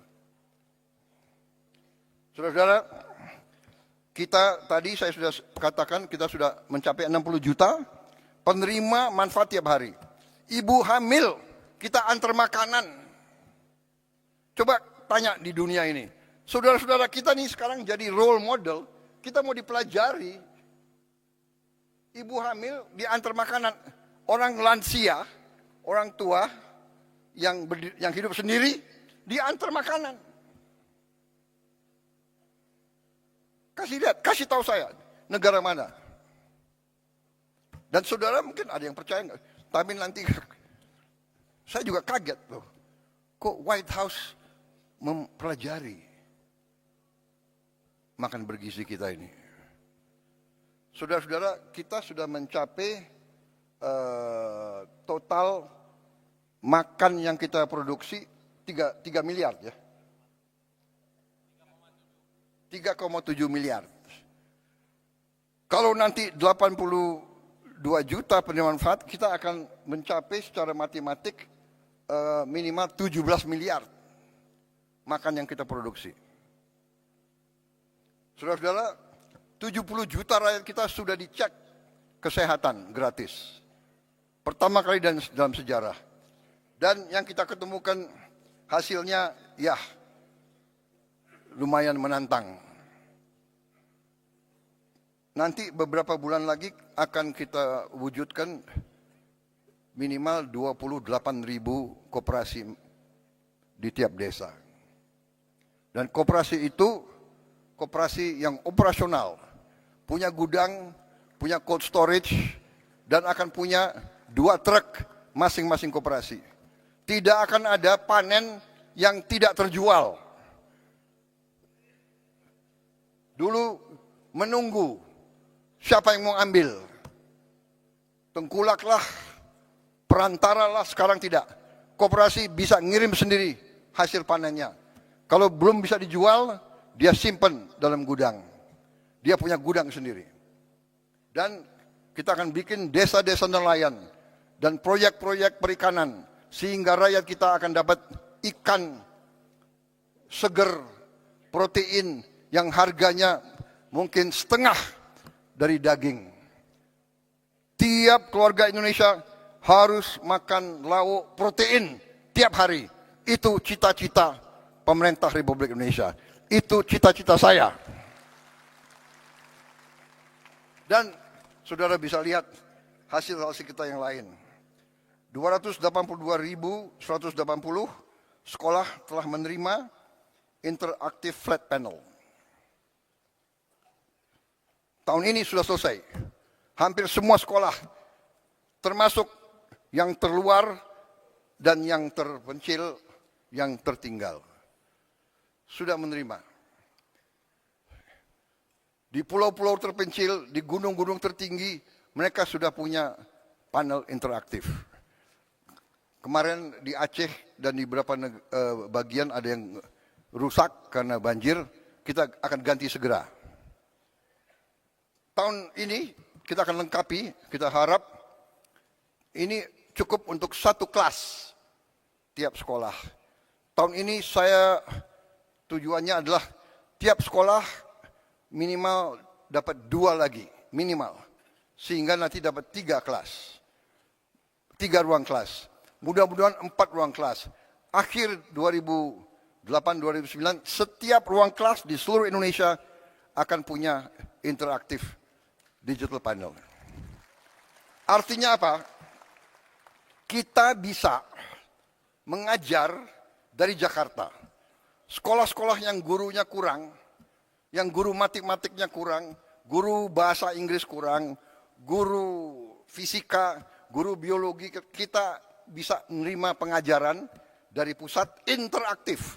Saudara-saudara, kita tadi saya sudah katakan kita sudah mencapai 60 juta penerima manfaat tiap hari. Ibu hamil kita antar makanan. Coba tanya di dunia ini. Saudara-saudara kita nih sekarang jadi role model. Kita mau dipelajari. Ibu hamil diantar makanan. Orang lansia, orang tua yang hidup sendiri diantar makanan. Kasih lihat, kasih tahu saya negara mana. Dan saudara mungkin ada yang percaya nggak? Tapi nanti saya juga kaget loh. Kok White House mempelajari makan bergizi kita ini? Saudara-saudara, kita sudah mencapai total makan yang kita produksi 3 miliar ya. 3,7 miliar. Kalau nanti 82 juta penerima manfaat, kita akan mencapai secara matematik minimal 17 miliar makan yang kita produksi. Saudara-saudara, 70 juta rakyat kita sudah dicek kesehatan gratis. Pertama kali dalam sejarah. Dan yang kita ketemukan hasilnya ya lumayan menantang. nanti beberapa bulan lagi akan kita wujudkan minimal 28.000 koperasi di tiap desa. Dan koperasi itu koperasi yang operasional, punya gudang, punya cold storage, dan akan punya 2 truk masing-masing koperasi. Tidak akan ada panen yang tidak terjual. Dulu menunggu siapa yang mau ambil. Tengkulaklah, perantaralah, sekarang tidak. Koperasi bisa ngirim sendiri hasil panennya. Kalau belum bisa dijual, dia simpan dalam gudang. Dia punya gudang sendiri. Dan kita akan bikin desa-desa nelayan dan proyek-proyek perikanan sehingga rakyat kita akan dapat ikan seger, protein yang harganya mungkin setengah dari daging. Tiap keluarga Indonesia harus makan lauk protein tiap hari. Itu cita-cita pemerintah Republik Indonesia. Itu cita-cita saya. Dan saudara bisa lihat hasil-hasil kita yang lain. 282.180 sekolah telah menerima interactive flat panel. Tahun ini sudah selesai. Hampir semua sekolah, termasuk yang terluar dan yang terpencil, yang tertinggal, sudah menerima. Di pulau-pulau terpencil, di gunung-gunung tertinggi, mereka sudah punya panel interaktif. Kemarin di Aceh dan di beberapa bagian ada yang rusak karena banjir, kita akan ganti segera. Tahun ini kita akan lengkapi, kita harap ini cukup untuk 1 kelas tiap sekolah. Tahun ini saya tujuannya adalah tiap sekolah minimal dapat 2 lagi, minimal. Sehingga nanti dapat 3 kelas. 3 ruang kelas. Mudah-mudahan 4 ruang kelas. Akhir 2008-2009, setiap ruang kelas di seluruh Indonesia akan punya interaktif digital panel. Artinya apa? Kita bisa mengajar dari Jakarta. Sekolah-sekolah yang gurunya kurang, yang guru matematiknya kurang, guru bahasa Inggris kurang, guru fisika, guru biologi, kita bisa menerima pengajaran dari pusat interaktif.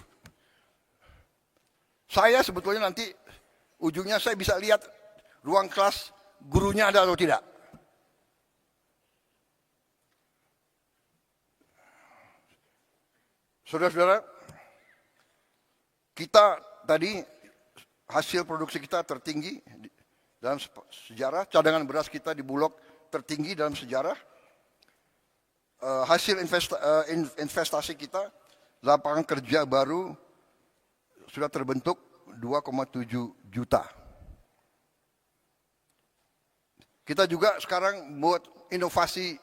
Saya sebetulnya nanti ujungnya saya bisa lihat ruang kelas gurunya ada atau tidak. Saudara-saudara, kita tadi hasil produksi kita tertinggi dalam sejarah, cadangan beras kita di Bulog tertinggi dalam sejarah. Hasil investasi kita, lapangan kerja baru sudah terbentuk 2,7 juta. Kita juga sekarang buat inovasi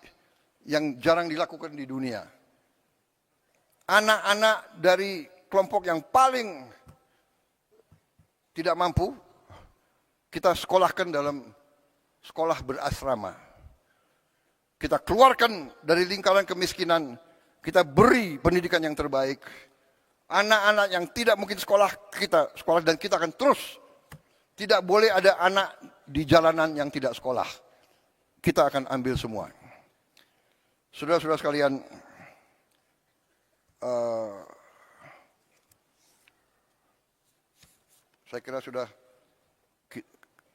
yang jarang dilakukan di dunia. Anak-anak dari kelompok yang paling tidak mampu, kita sekolahkan dalam sekolah berasrama. Kita keluarkan dari lingkaran kemiskinan, kita beri pendidikan yang terbaik. Anak-anak yang tidak mungkin sekolah, kita sekolah dan kita akan terus. Tidak boleh ada anak di jalanan yang tidak sekolah. Kita akan ambil semua. Saudara-saudara sekalian, saya kira sudah,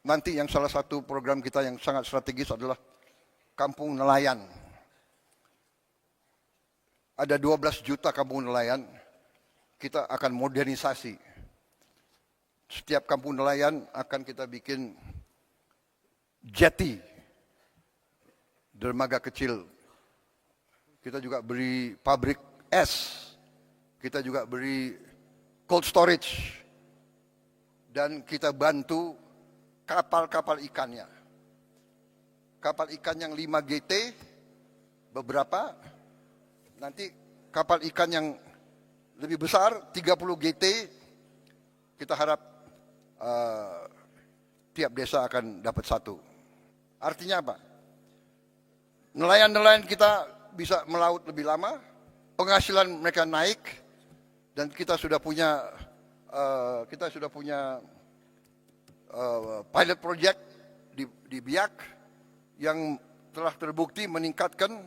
nanti yang salah satu program kita yang sangat strategis adalah kampung nelayan. Ada 12 juta kampung nelayan, kita akan modernisasi. Setiap kampung nelayan akan kita bikin jetty, dermaga kecil. Kita juga beri pabrik es, kita juga beri cold storage, dan kita bantu kapal-kapal ikannya. Kapal ikan yang 5 GT, beberapa, nanti kapal ikan yang lebih besar 30 GT, kita harap tiap desa akan dapat satu. Artinya apa? Nelayan-nelayan kita bisa melaut lebih lama, penghasilan mereka naik, dan kita sudah punya pilot project di Biak yang telah terbukti meningkatkan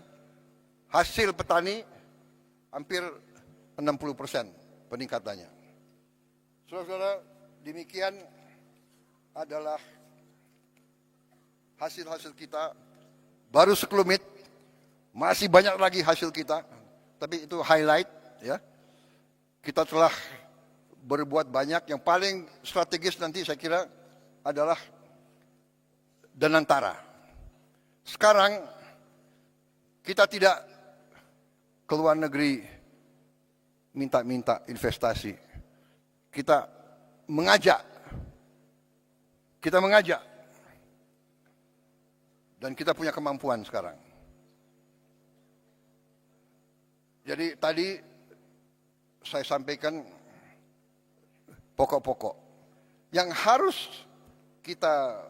hasil petani hampir 60% peningkatannya. Saudara-saudara, demikian adalah hasil-hasil kita. Baru sekelumit, masih banyak lagi hasil kita, tapi itu highlight ya. Kita telah berbuat banyak. Yang paling strategis nanti saya kira adalah Danantara. Sekarang kita tidak ke luar negeri minta-minta investasi. Kita mengajak. Dan kita punya kemampuan sekarang. Jadi tadi saya sampaikan pokok-pokok yang harus kita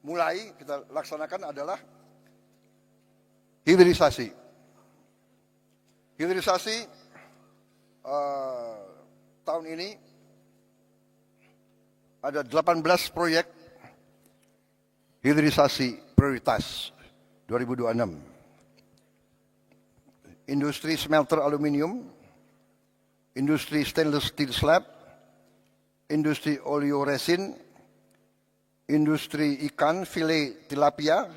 mulai, kita laksanakan adalah hilirisasi. Hilirisasi tahun ini ada 18 proyek hilirisasi prioritas 2026. Industri smelter aluminium, industri stainless steel slab, industri oleoresin, industri ikan filet tilapia,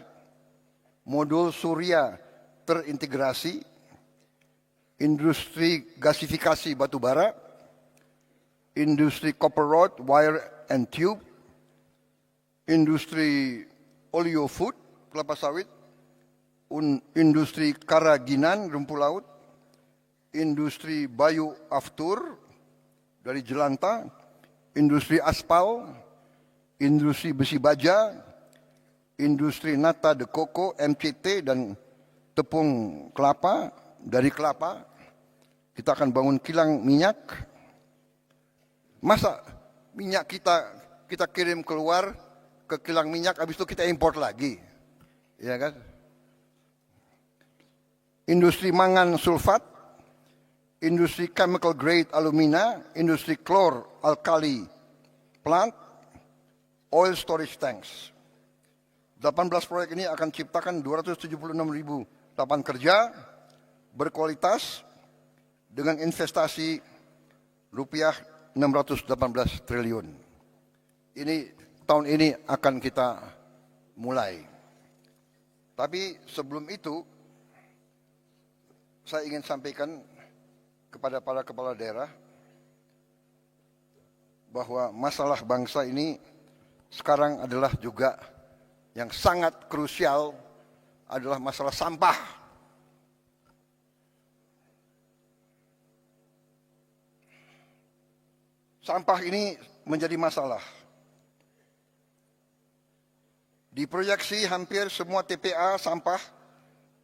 modul surya terintegrasi, industri gasifikasi batubara, industri copper rod, wire and tube, industri oleo food, kelapa sawit, industri karaginan, rumput laut, industri bioaftur dari jelantah, industri aspal, industri besi baja, industri nata de coco, MCT, dan tepung kelapa. Dari kelapa, kita akan bangun kilang minyak. Masa minyak kita kirim keluar ke kilang minyak, habis itu kita import lagi, ya kan? Industri mangan sulfat, industri chemical grade alumina, industri klor alkali plant, oil storage tanks. 18 proyek ini akan ciptakan 276.000 lapangan kerja berkualitas dengan investasi rupiah 618 triliun. Ini tahun ini akan kita mulai. Tapi sebelum itu, saya ingin sampaikan kepada para kepala daerah bahwa masalah bangsa ini sekarang adalah juga yang sangat krusial adalah masalah sampah. Sampah ini menjadi masalah. Diproyeksi hampir semua TPA sampah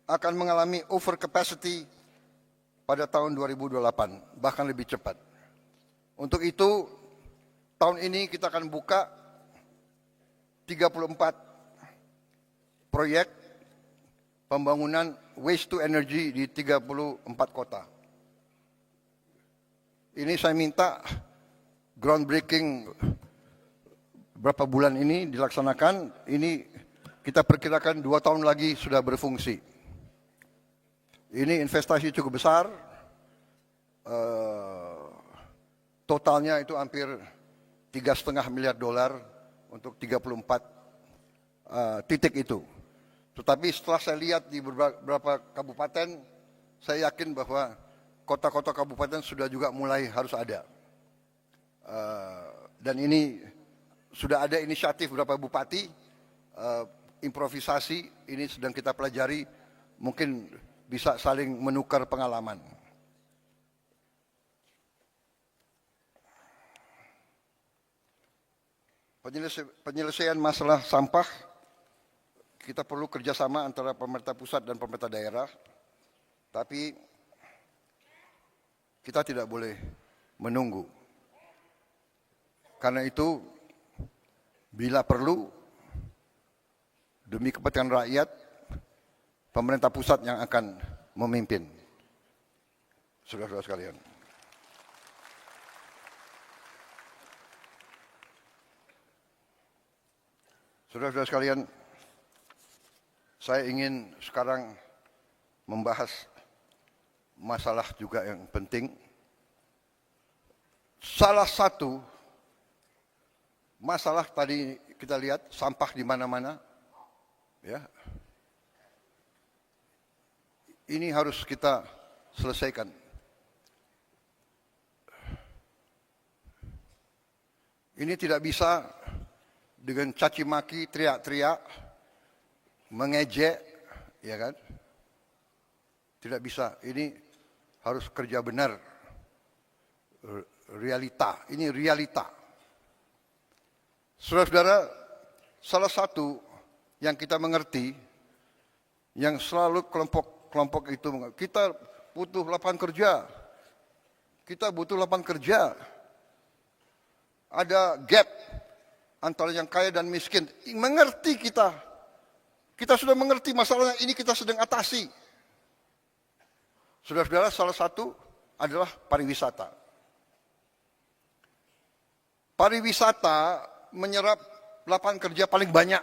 akan mengalami over capacity pada tahun 2028, bahkan lebih cepat. Untuk itu, tahun ini kita akan buka 34 proyek pembangunan waste to energy di 34 kota. Ini saya minta groundbreaking berapa bulan ini dilaksanakan. Ini kita perkirakan 2 tahun lagi sudah berfungsi. Ini investasi cukup besar, totalnya itu hampir $3,5 miliar untuk 34 titik itu. Tetapi setelah saya lihat di beberapa kabupaten, saya yakin bahwa kota-kota kabupaten sudah juga mulai harus ada. Dan ini sudah ada inisiatif beberapa bupati, improvisasi, ini sedang kita pelajari, mungkin bisa saling menukar pengalaman. Penyelesaian masalah sampah, kita perlu kerjasama antara pemerintah pusat dan pemerintah daerah, tapi kita tidak boleh menunggu. Karena itu Bila perlu, demi kepentingan rakyat, pemerintah pusat yang akan memimpin. Saudara-saudara sekalian. Saudara-saudara sekalian, saya ingin sekarang membahas masalah juga yang penting. Salah satu masalah tadi kita lihat sampah di mana-mana, ya. Ini harus kita selesaikan. Ini tidak bisa dengan caci maki, teriak-teriak, mengejek, ya kan? Tidak bisa. Ini harus kerja benar. Realita. Ini realita. Saudara-saudara, salah satu yang kita mengerti, yang selalu kelompok itu, kita butuh lapangan kerja. Kita butuh lapangan kerja. Ada gap antara yang kaya dan miskin. Mengerti kita. Kita sudah mengerti masalahnya, ini kita sedang atasi. Saudara-saudara, salah satu adalah pariwisata. Pariwisata menyerap lapangan kerja paling banyak.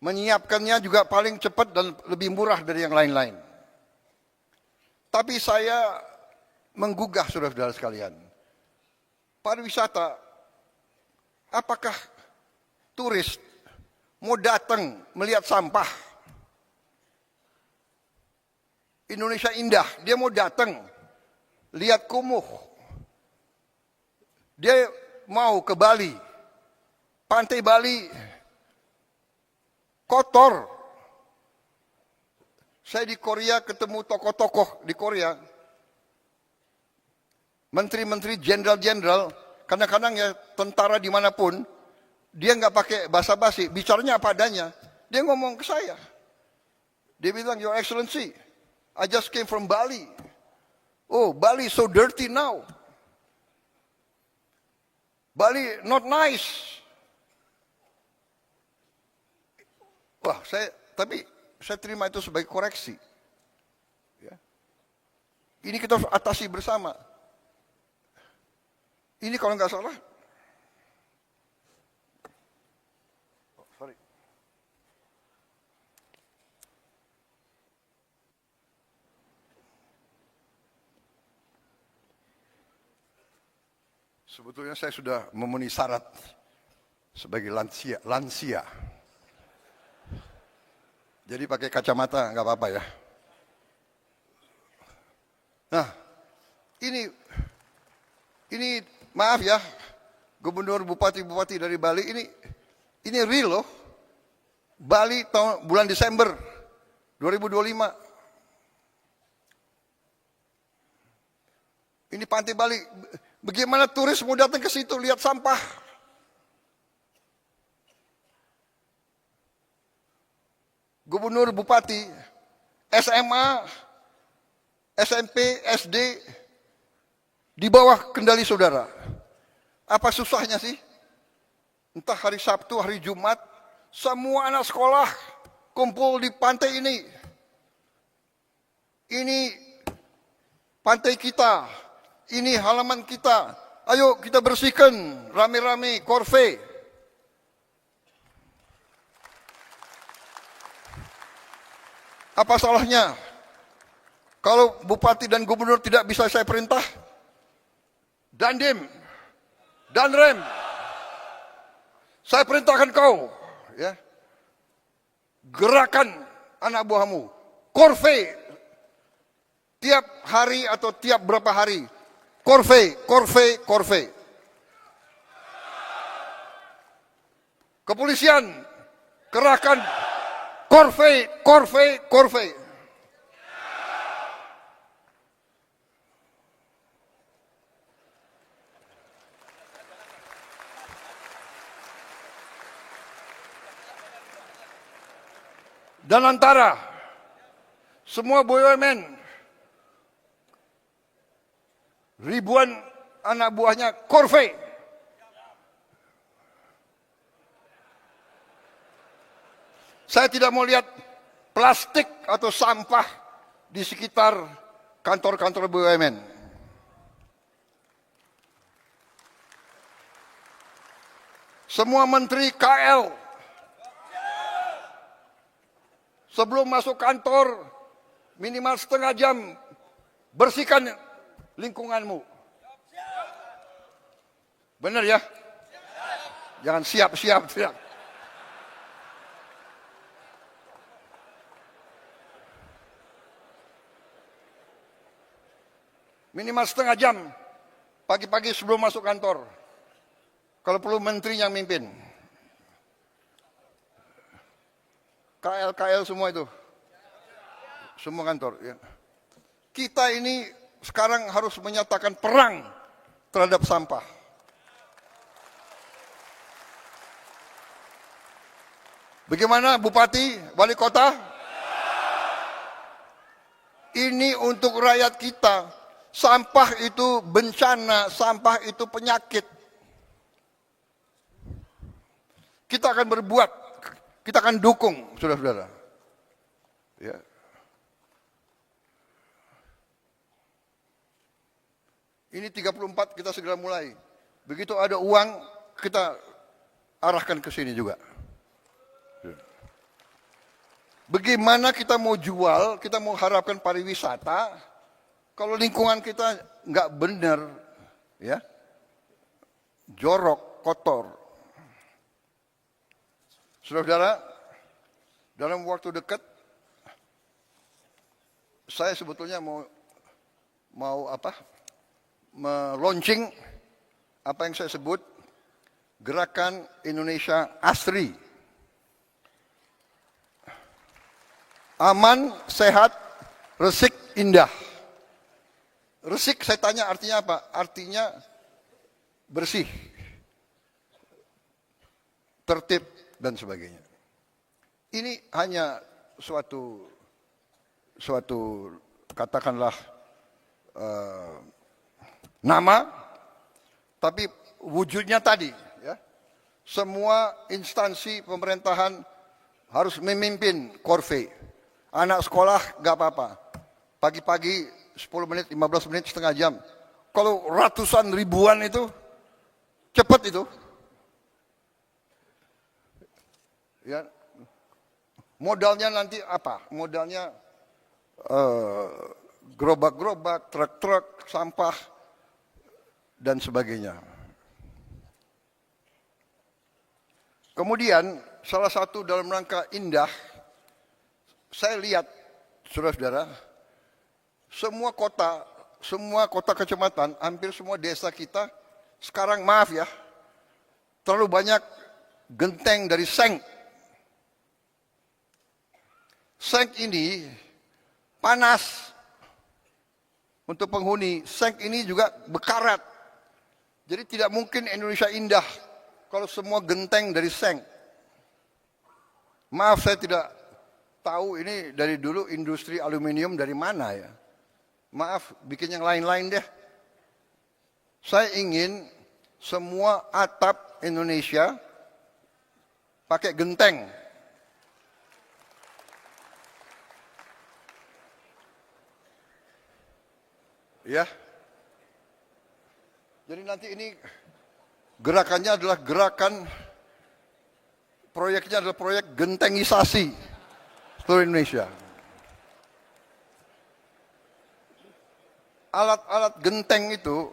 Menyiapkannya juga paling cepat dan lebih murah dari yang lain-lain. Tapi saya menggugah saudara-saudara sekalian. Pariwisata, apakah turis mau datang melihat sampah? Indonesia indah, dia mau datang lihat kumuh. Dia mau ke Bali, pantai Bali kotor. Saya di Korea ketemu tokoh-tokoh di Korea, menteri-menteri, jenderal-jenderal, kadang-kadang ya tentara dimanapun, dia nggak pakai basa-basi, bicaranya apa adanya. Dia ngomong ke saya, dia bilang, Your Excellency, I just came from Bali. Oh, Bali so dirty now. Bali not nice. Wah, tapi saya terima itu sebagai koreksi. Ya. Ini kita harus atasi bersama. Ini kalau nggak salah, sorry. Sebetulnya saya sudah memenuhi syarat sebagai lansia. Jadi pakai kacamata nggak apa-apa ya. Nah, ini maaf ya, gubernur, bupati dari Bali ini real loh. Bali bulan Desember 2025. Ini pantai Bali. Bagaimana turis mau datang ke situ lihat sampah? Gubernur, bupati, SMA, SMP, SD, di bawah kendali saudara. Apa susahnya sih? Entah hari Sabtu, hari Jumat, semua anak sekolah kumpul di pantai ini. Ini pantai kita, ini halaman kita. Ayo kita bersihkan rame-rame, korve. Apa salahnya? Kalau bupati dan gubernur tidak bisa saya perintah, Dandim, Danrem, saya perintahkan kau, ya, gerakan anak buahmu, korve, tiap hari atau tiap berapa hari, korve. Kepolisian, kerahkan korve. Dan antara semua BUMN, ribuan anak buahnya korve. Saya tidak mau lihat plastik atau sampah di sekitar kantor-kantor BUMN. Semua menteri KL sebelum masuk kantor minimal setengah jam bersihkan lingkunganmu. Benar ya? Jangan siap-siap tidak. Minimal setengah jam pagi-pagi sebelum masuk kantor. Kalau perlu menterinya mimpin. KL semua itu. Semua kantor. Ya. Kita ini sekarang harus menyatakan perang terhadap sampah. Bagaimana Bupati, Wali Kota? Ini untuk rakyat kita. Sampah itu bencana, sampah itu penyakit. Kita akan berbuat, kita akan dukung, saudara-saudara. Ya. Ini 34 kita segera mulai. Begitu ada uang, kita arahkan ke sini juga. Bagaimana kita mau jual, kita mau harapkan pariwisata, kalau lingkungan kita nggak benar, ya, jorok, kotor. Saudara-saudara, dalam waktu dekat, saya sebetulnya mau launching apa yang saya sebut Gerakan Indonesia Asri. Aman, sehat, resik, indah. Resik saya tanya artinya apa? Artinya bersih, tertib, dan sebagainya. Ini hanya suatu katakanlah nama, tapi wujudnya tadi. Ya. Semua instansi pemerintahan harus memimpin korve. Anak sekolah nggak apa-apa. Pagi-pagi 10 menit, 15 menit, setengah jam. Kalau ratusan ribuan itu, cepat itu. Ya. Modalnya nanti apa? Modalnya gerobak-gerobak, truk-truk, sampah, dan sebagainya. Kemudian, salah satu dalam rangka indah, saya lihat, saudara-saudara, semua kota kecamatan, hampir semua desa kita, sekarang maaf ya, terlalu banyak genteng dari seng. Seng ini panas untuk penghuni, seng ini juga bekarat. Jadi tidak mungkin Indonesia indah kalau semua genteng dari seng. Maaf saya tidak tahu ini dari dulu industri aluminium dari mana ya. Maaf, bikin yang lain-lain deh. Saya ingin semua atap Indonesia pakai genteng. Ya. Jadi nanti ini gerakannya adalah proyeknya adalah proyek gentengisasi seluruh Indonesia. Alat-alat genteng itu,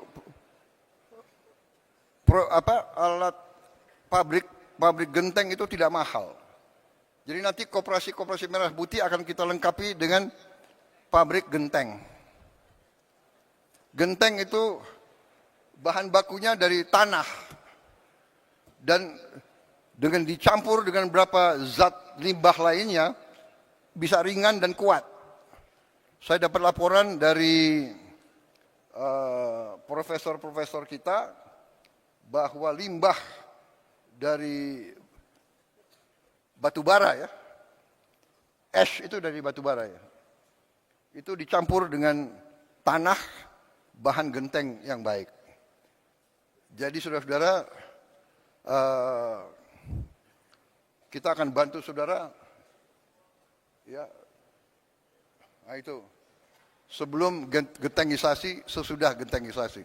alat pabrik genteng itu tidak mahal. Jadi nanti koperasi merah putih akan kita lengkapi dengan pabrik genteng. Genteng itu bahan bakunya dari tanah dan dengan dicampur dengan beberapa zat limbah lainnya bisa ringan dan kuat. Saya dapat laporan dari profesor-profesor kita bahwa limbah dari batu bara ya, ash itu dari batu bara ya, itu dicampur dengan tanah, bahan genteng yang baik. Jadi saudara-saudara, kita akan bantu saudara Ya, nah itu. Sebelum gentengisasi, sesudah gentengisasi.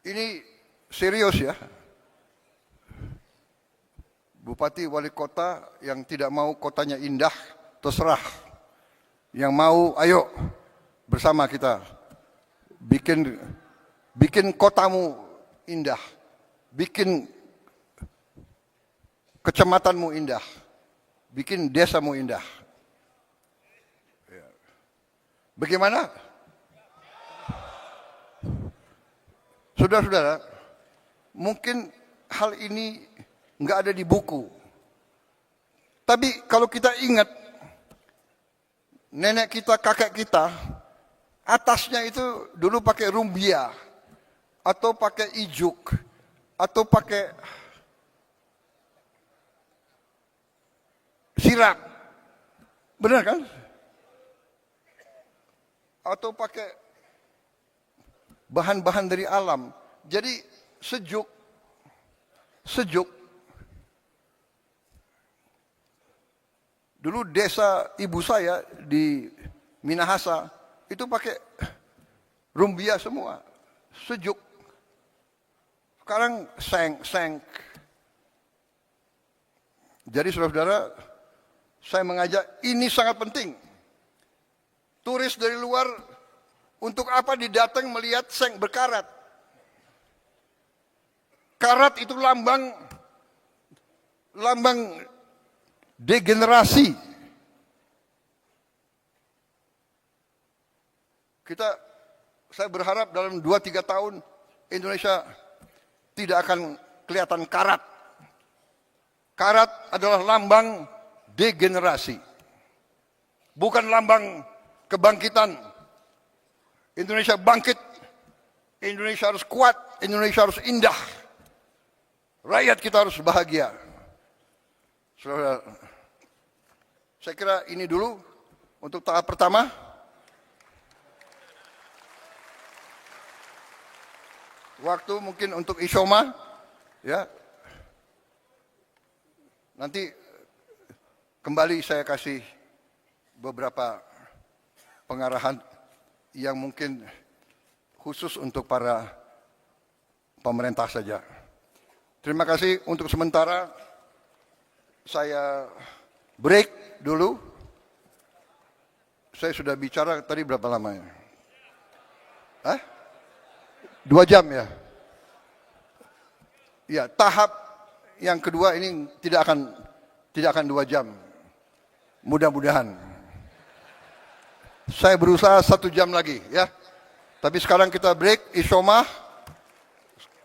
Ini serius ya. Bupati wali kota yang tidak mau kotanya indah, terserah. Yang mau, ayo bersama kita bikin kotamu indah, bikin kecamatanmu indah, bikin desamu indah. Bagaimana? Saudara-saudara, mungkin hal ini nggak ada di buku. Tapi kalau kita ingat, nenek kita, kakek kita, atasnya itu dulu pakai rumbia, atau pakai ijuk, atau pakai sirap. Benar kan? Atau pakai bahan-bahan dari alam. Jadi sejuk. Dulu desa ibu saya di Minahasa itu pakai rumbia semua. Sejuk. Sekarang seng. Jadi saudara-saudara, saya mengajak, ini sangat penting. Turis dari luar untuk apa didatang melihat seng berkarat? Karat itu lambang degenerasi. Saya berharap dalam 2-3 tahun Indonesia tidak akan kelihatan karat. Karat adalah lambang degenerasi. Bukan lambang kebangkitan. Indonesia bangkit, Indonesia harus kuat, Indonesia harus indah. Rakyat kita harus bahagia. Saudara, saya kira ini dulu untuk tahap pertama. Waktu mungkin untuk Isyoma, ya. Nanti kembali saya kasih beberapa pengarahan yang mungkin khusus untuk para pemerintah saja. Terima kasih untuk sementara. Saya break dulu. Saya sudah bicara tadi berapa lamanya? 2 jam ya? Ya, tahap yang kedua ini tidak akan 2 jam. Mudah-mudahan. Saya berusaha 1 jam lagi ya. Tapi sekarang kita break, Isyoma.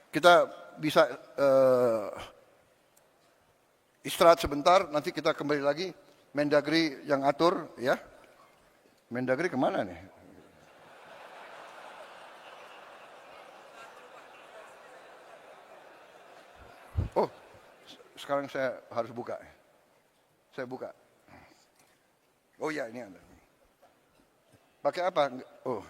Kita bisa istirahat sebentar, nanti kita kembali lagi. Mendagri yang atur ya. Mendagri kemana nih? Oh, sekarang saya harus buka. Saya buka. Oh ya, ini ada. Pakai apa? Oh.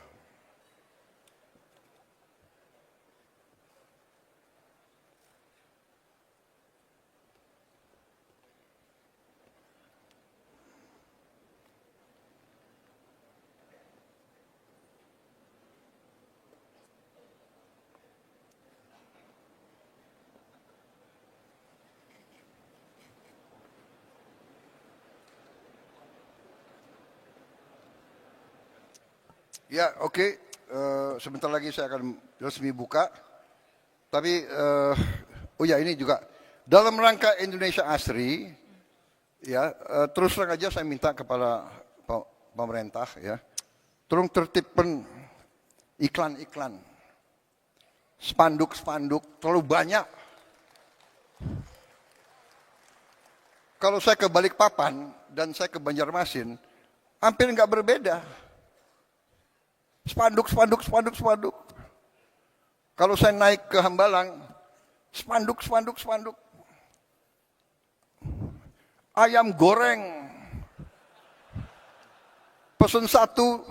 Ya, oke. Sebentar lagi saya akan resmi buka. Tapi, oh ya ini juga dalam rangka Indonesia Asri, ya terus terang aja saya minta kepada pemerintah, ya, tolong tertibkan iklan-iklan, spanduk-spanduk terlalu banyak. Kalau saya ke Balikpapan dan saya ke Banjarmasin, hampir nggak berbeda. Spanduk. Kalau saya naik ke Hambalang, spanduk. Ayam goreng, Pesen satu,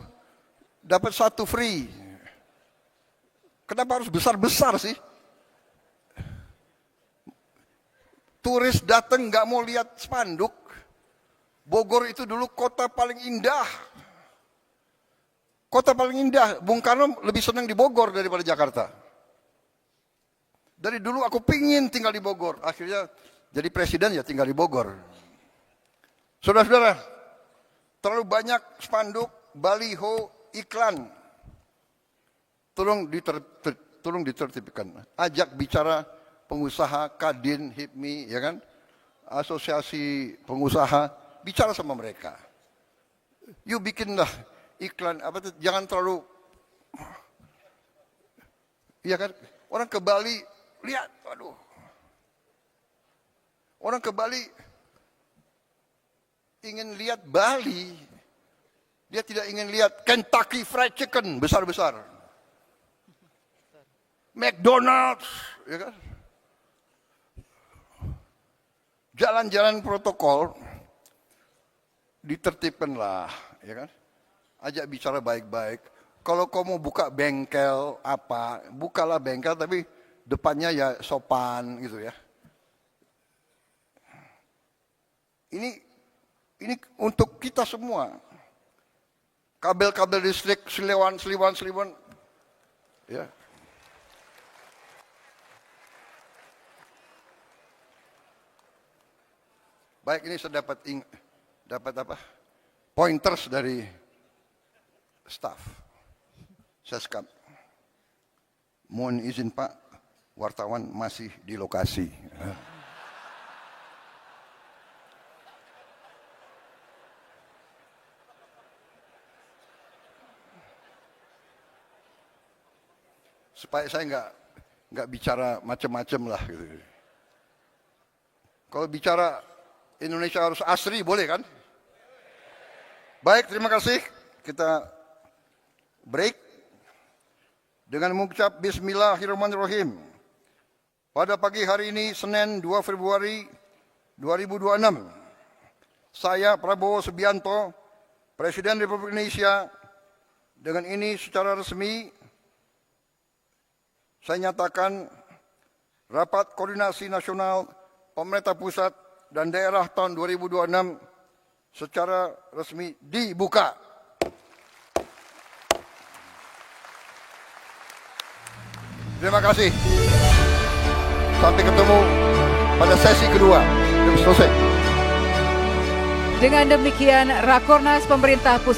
dapat satu free. Kenapa harus besar-besar sih? Turis datang nggak mau lihat spanduk. Bogor itu dulu kota paling indah. Kota paling indah. Bung Karno lebih senang di Bogor daripada Jakarta. Dari dulu aku pingin tinggal di Bogor. Akhirnya jadi presiden ya tinggal di Bogor. Saudara-saudara, terlalu banyak spanduk, baliho, iklan. Tolong ditertibkan. Ajak bicara pengusaha, Kadin, HIPMI, ya kan? Asosiasi pengusaha, bicara sama mereka. Yuk bikinlah iklan, jangan terlalu, ya kan? Orang ke Bali, lihat, aduh. Orang ke Bali, ingin lihat Bali. Dia tidak ingin lihat Kentucky Fried Chicken, besar-besar. McDonald's, ya kan? Jalan-jalan protokol, ditertibkanlah, ya kan? Ajak bicara baik-baik. Kalau kau mau buka bengkel apa, bukalah bengkel tapi depannya ya sopan gitu ya. Ini untuk kita semua. Kabel-kabel listrik, seliwan, ya. Baik, ini saya dapat apa? Pointers dari staff. Seskap. Mohon izin Pak, wartawan masih di lokasi. Supaya saya nggak bicara macam-macam lah gitu. Kalau bicara Indonesia harus asri, boleh kan? Baik, terima kasih. Kita break dengan mengucap Bismillahirrahmanirrahim. Pada pagi hari ini, Senin 2 Februari 2026, saya Prabowo Subianto, Presiden Republik Indonesia, dengan ini secara resmi saya nyatakan Rapat Koordinasi Nasional Pemerintah Pusat dan Daerah tahun 2026 secara resmi dibuka. Terima kasih. Sampai ketemu pada sesi kedua. Selesai. Dengan demikian, Rakornas Pemerintah Pusat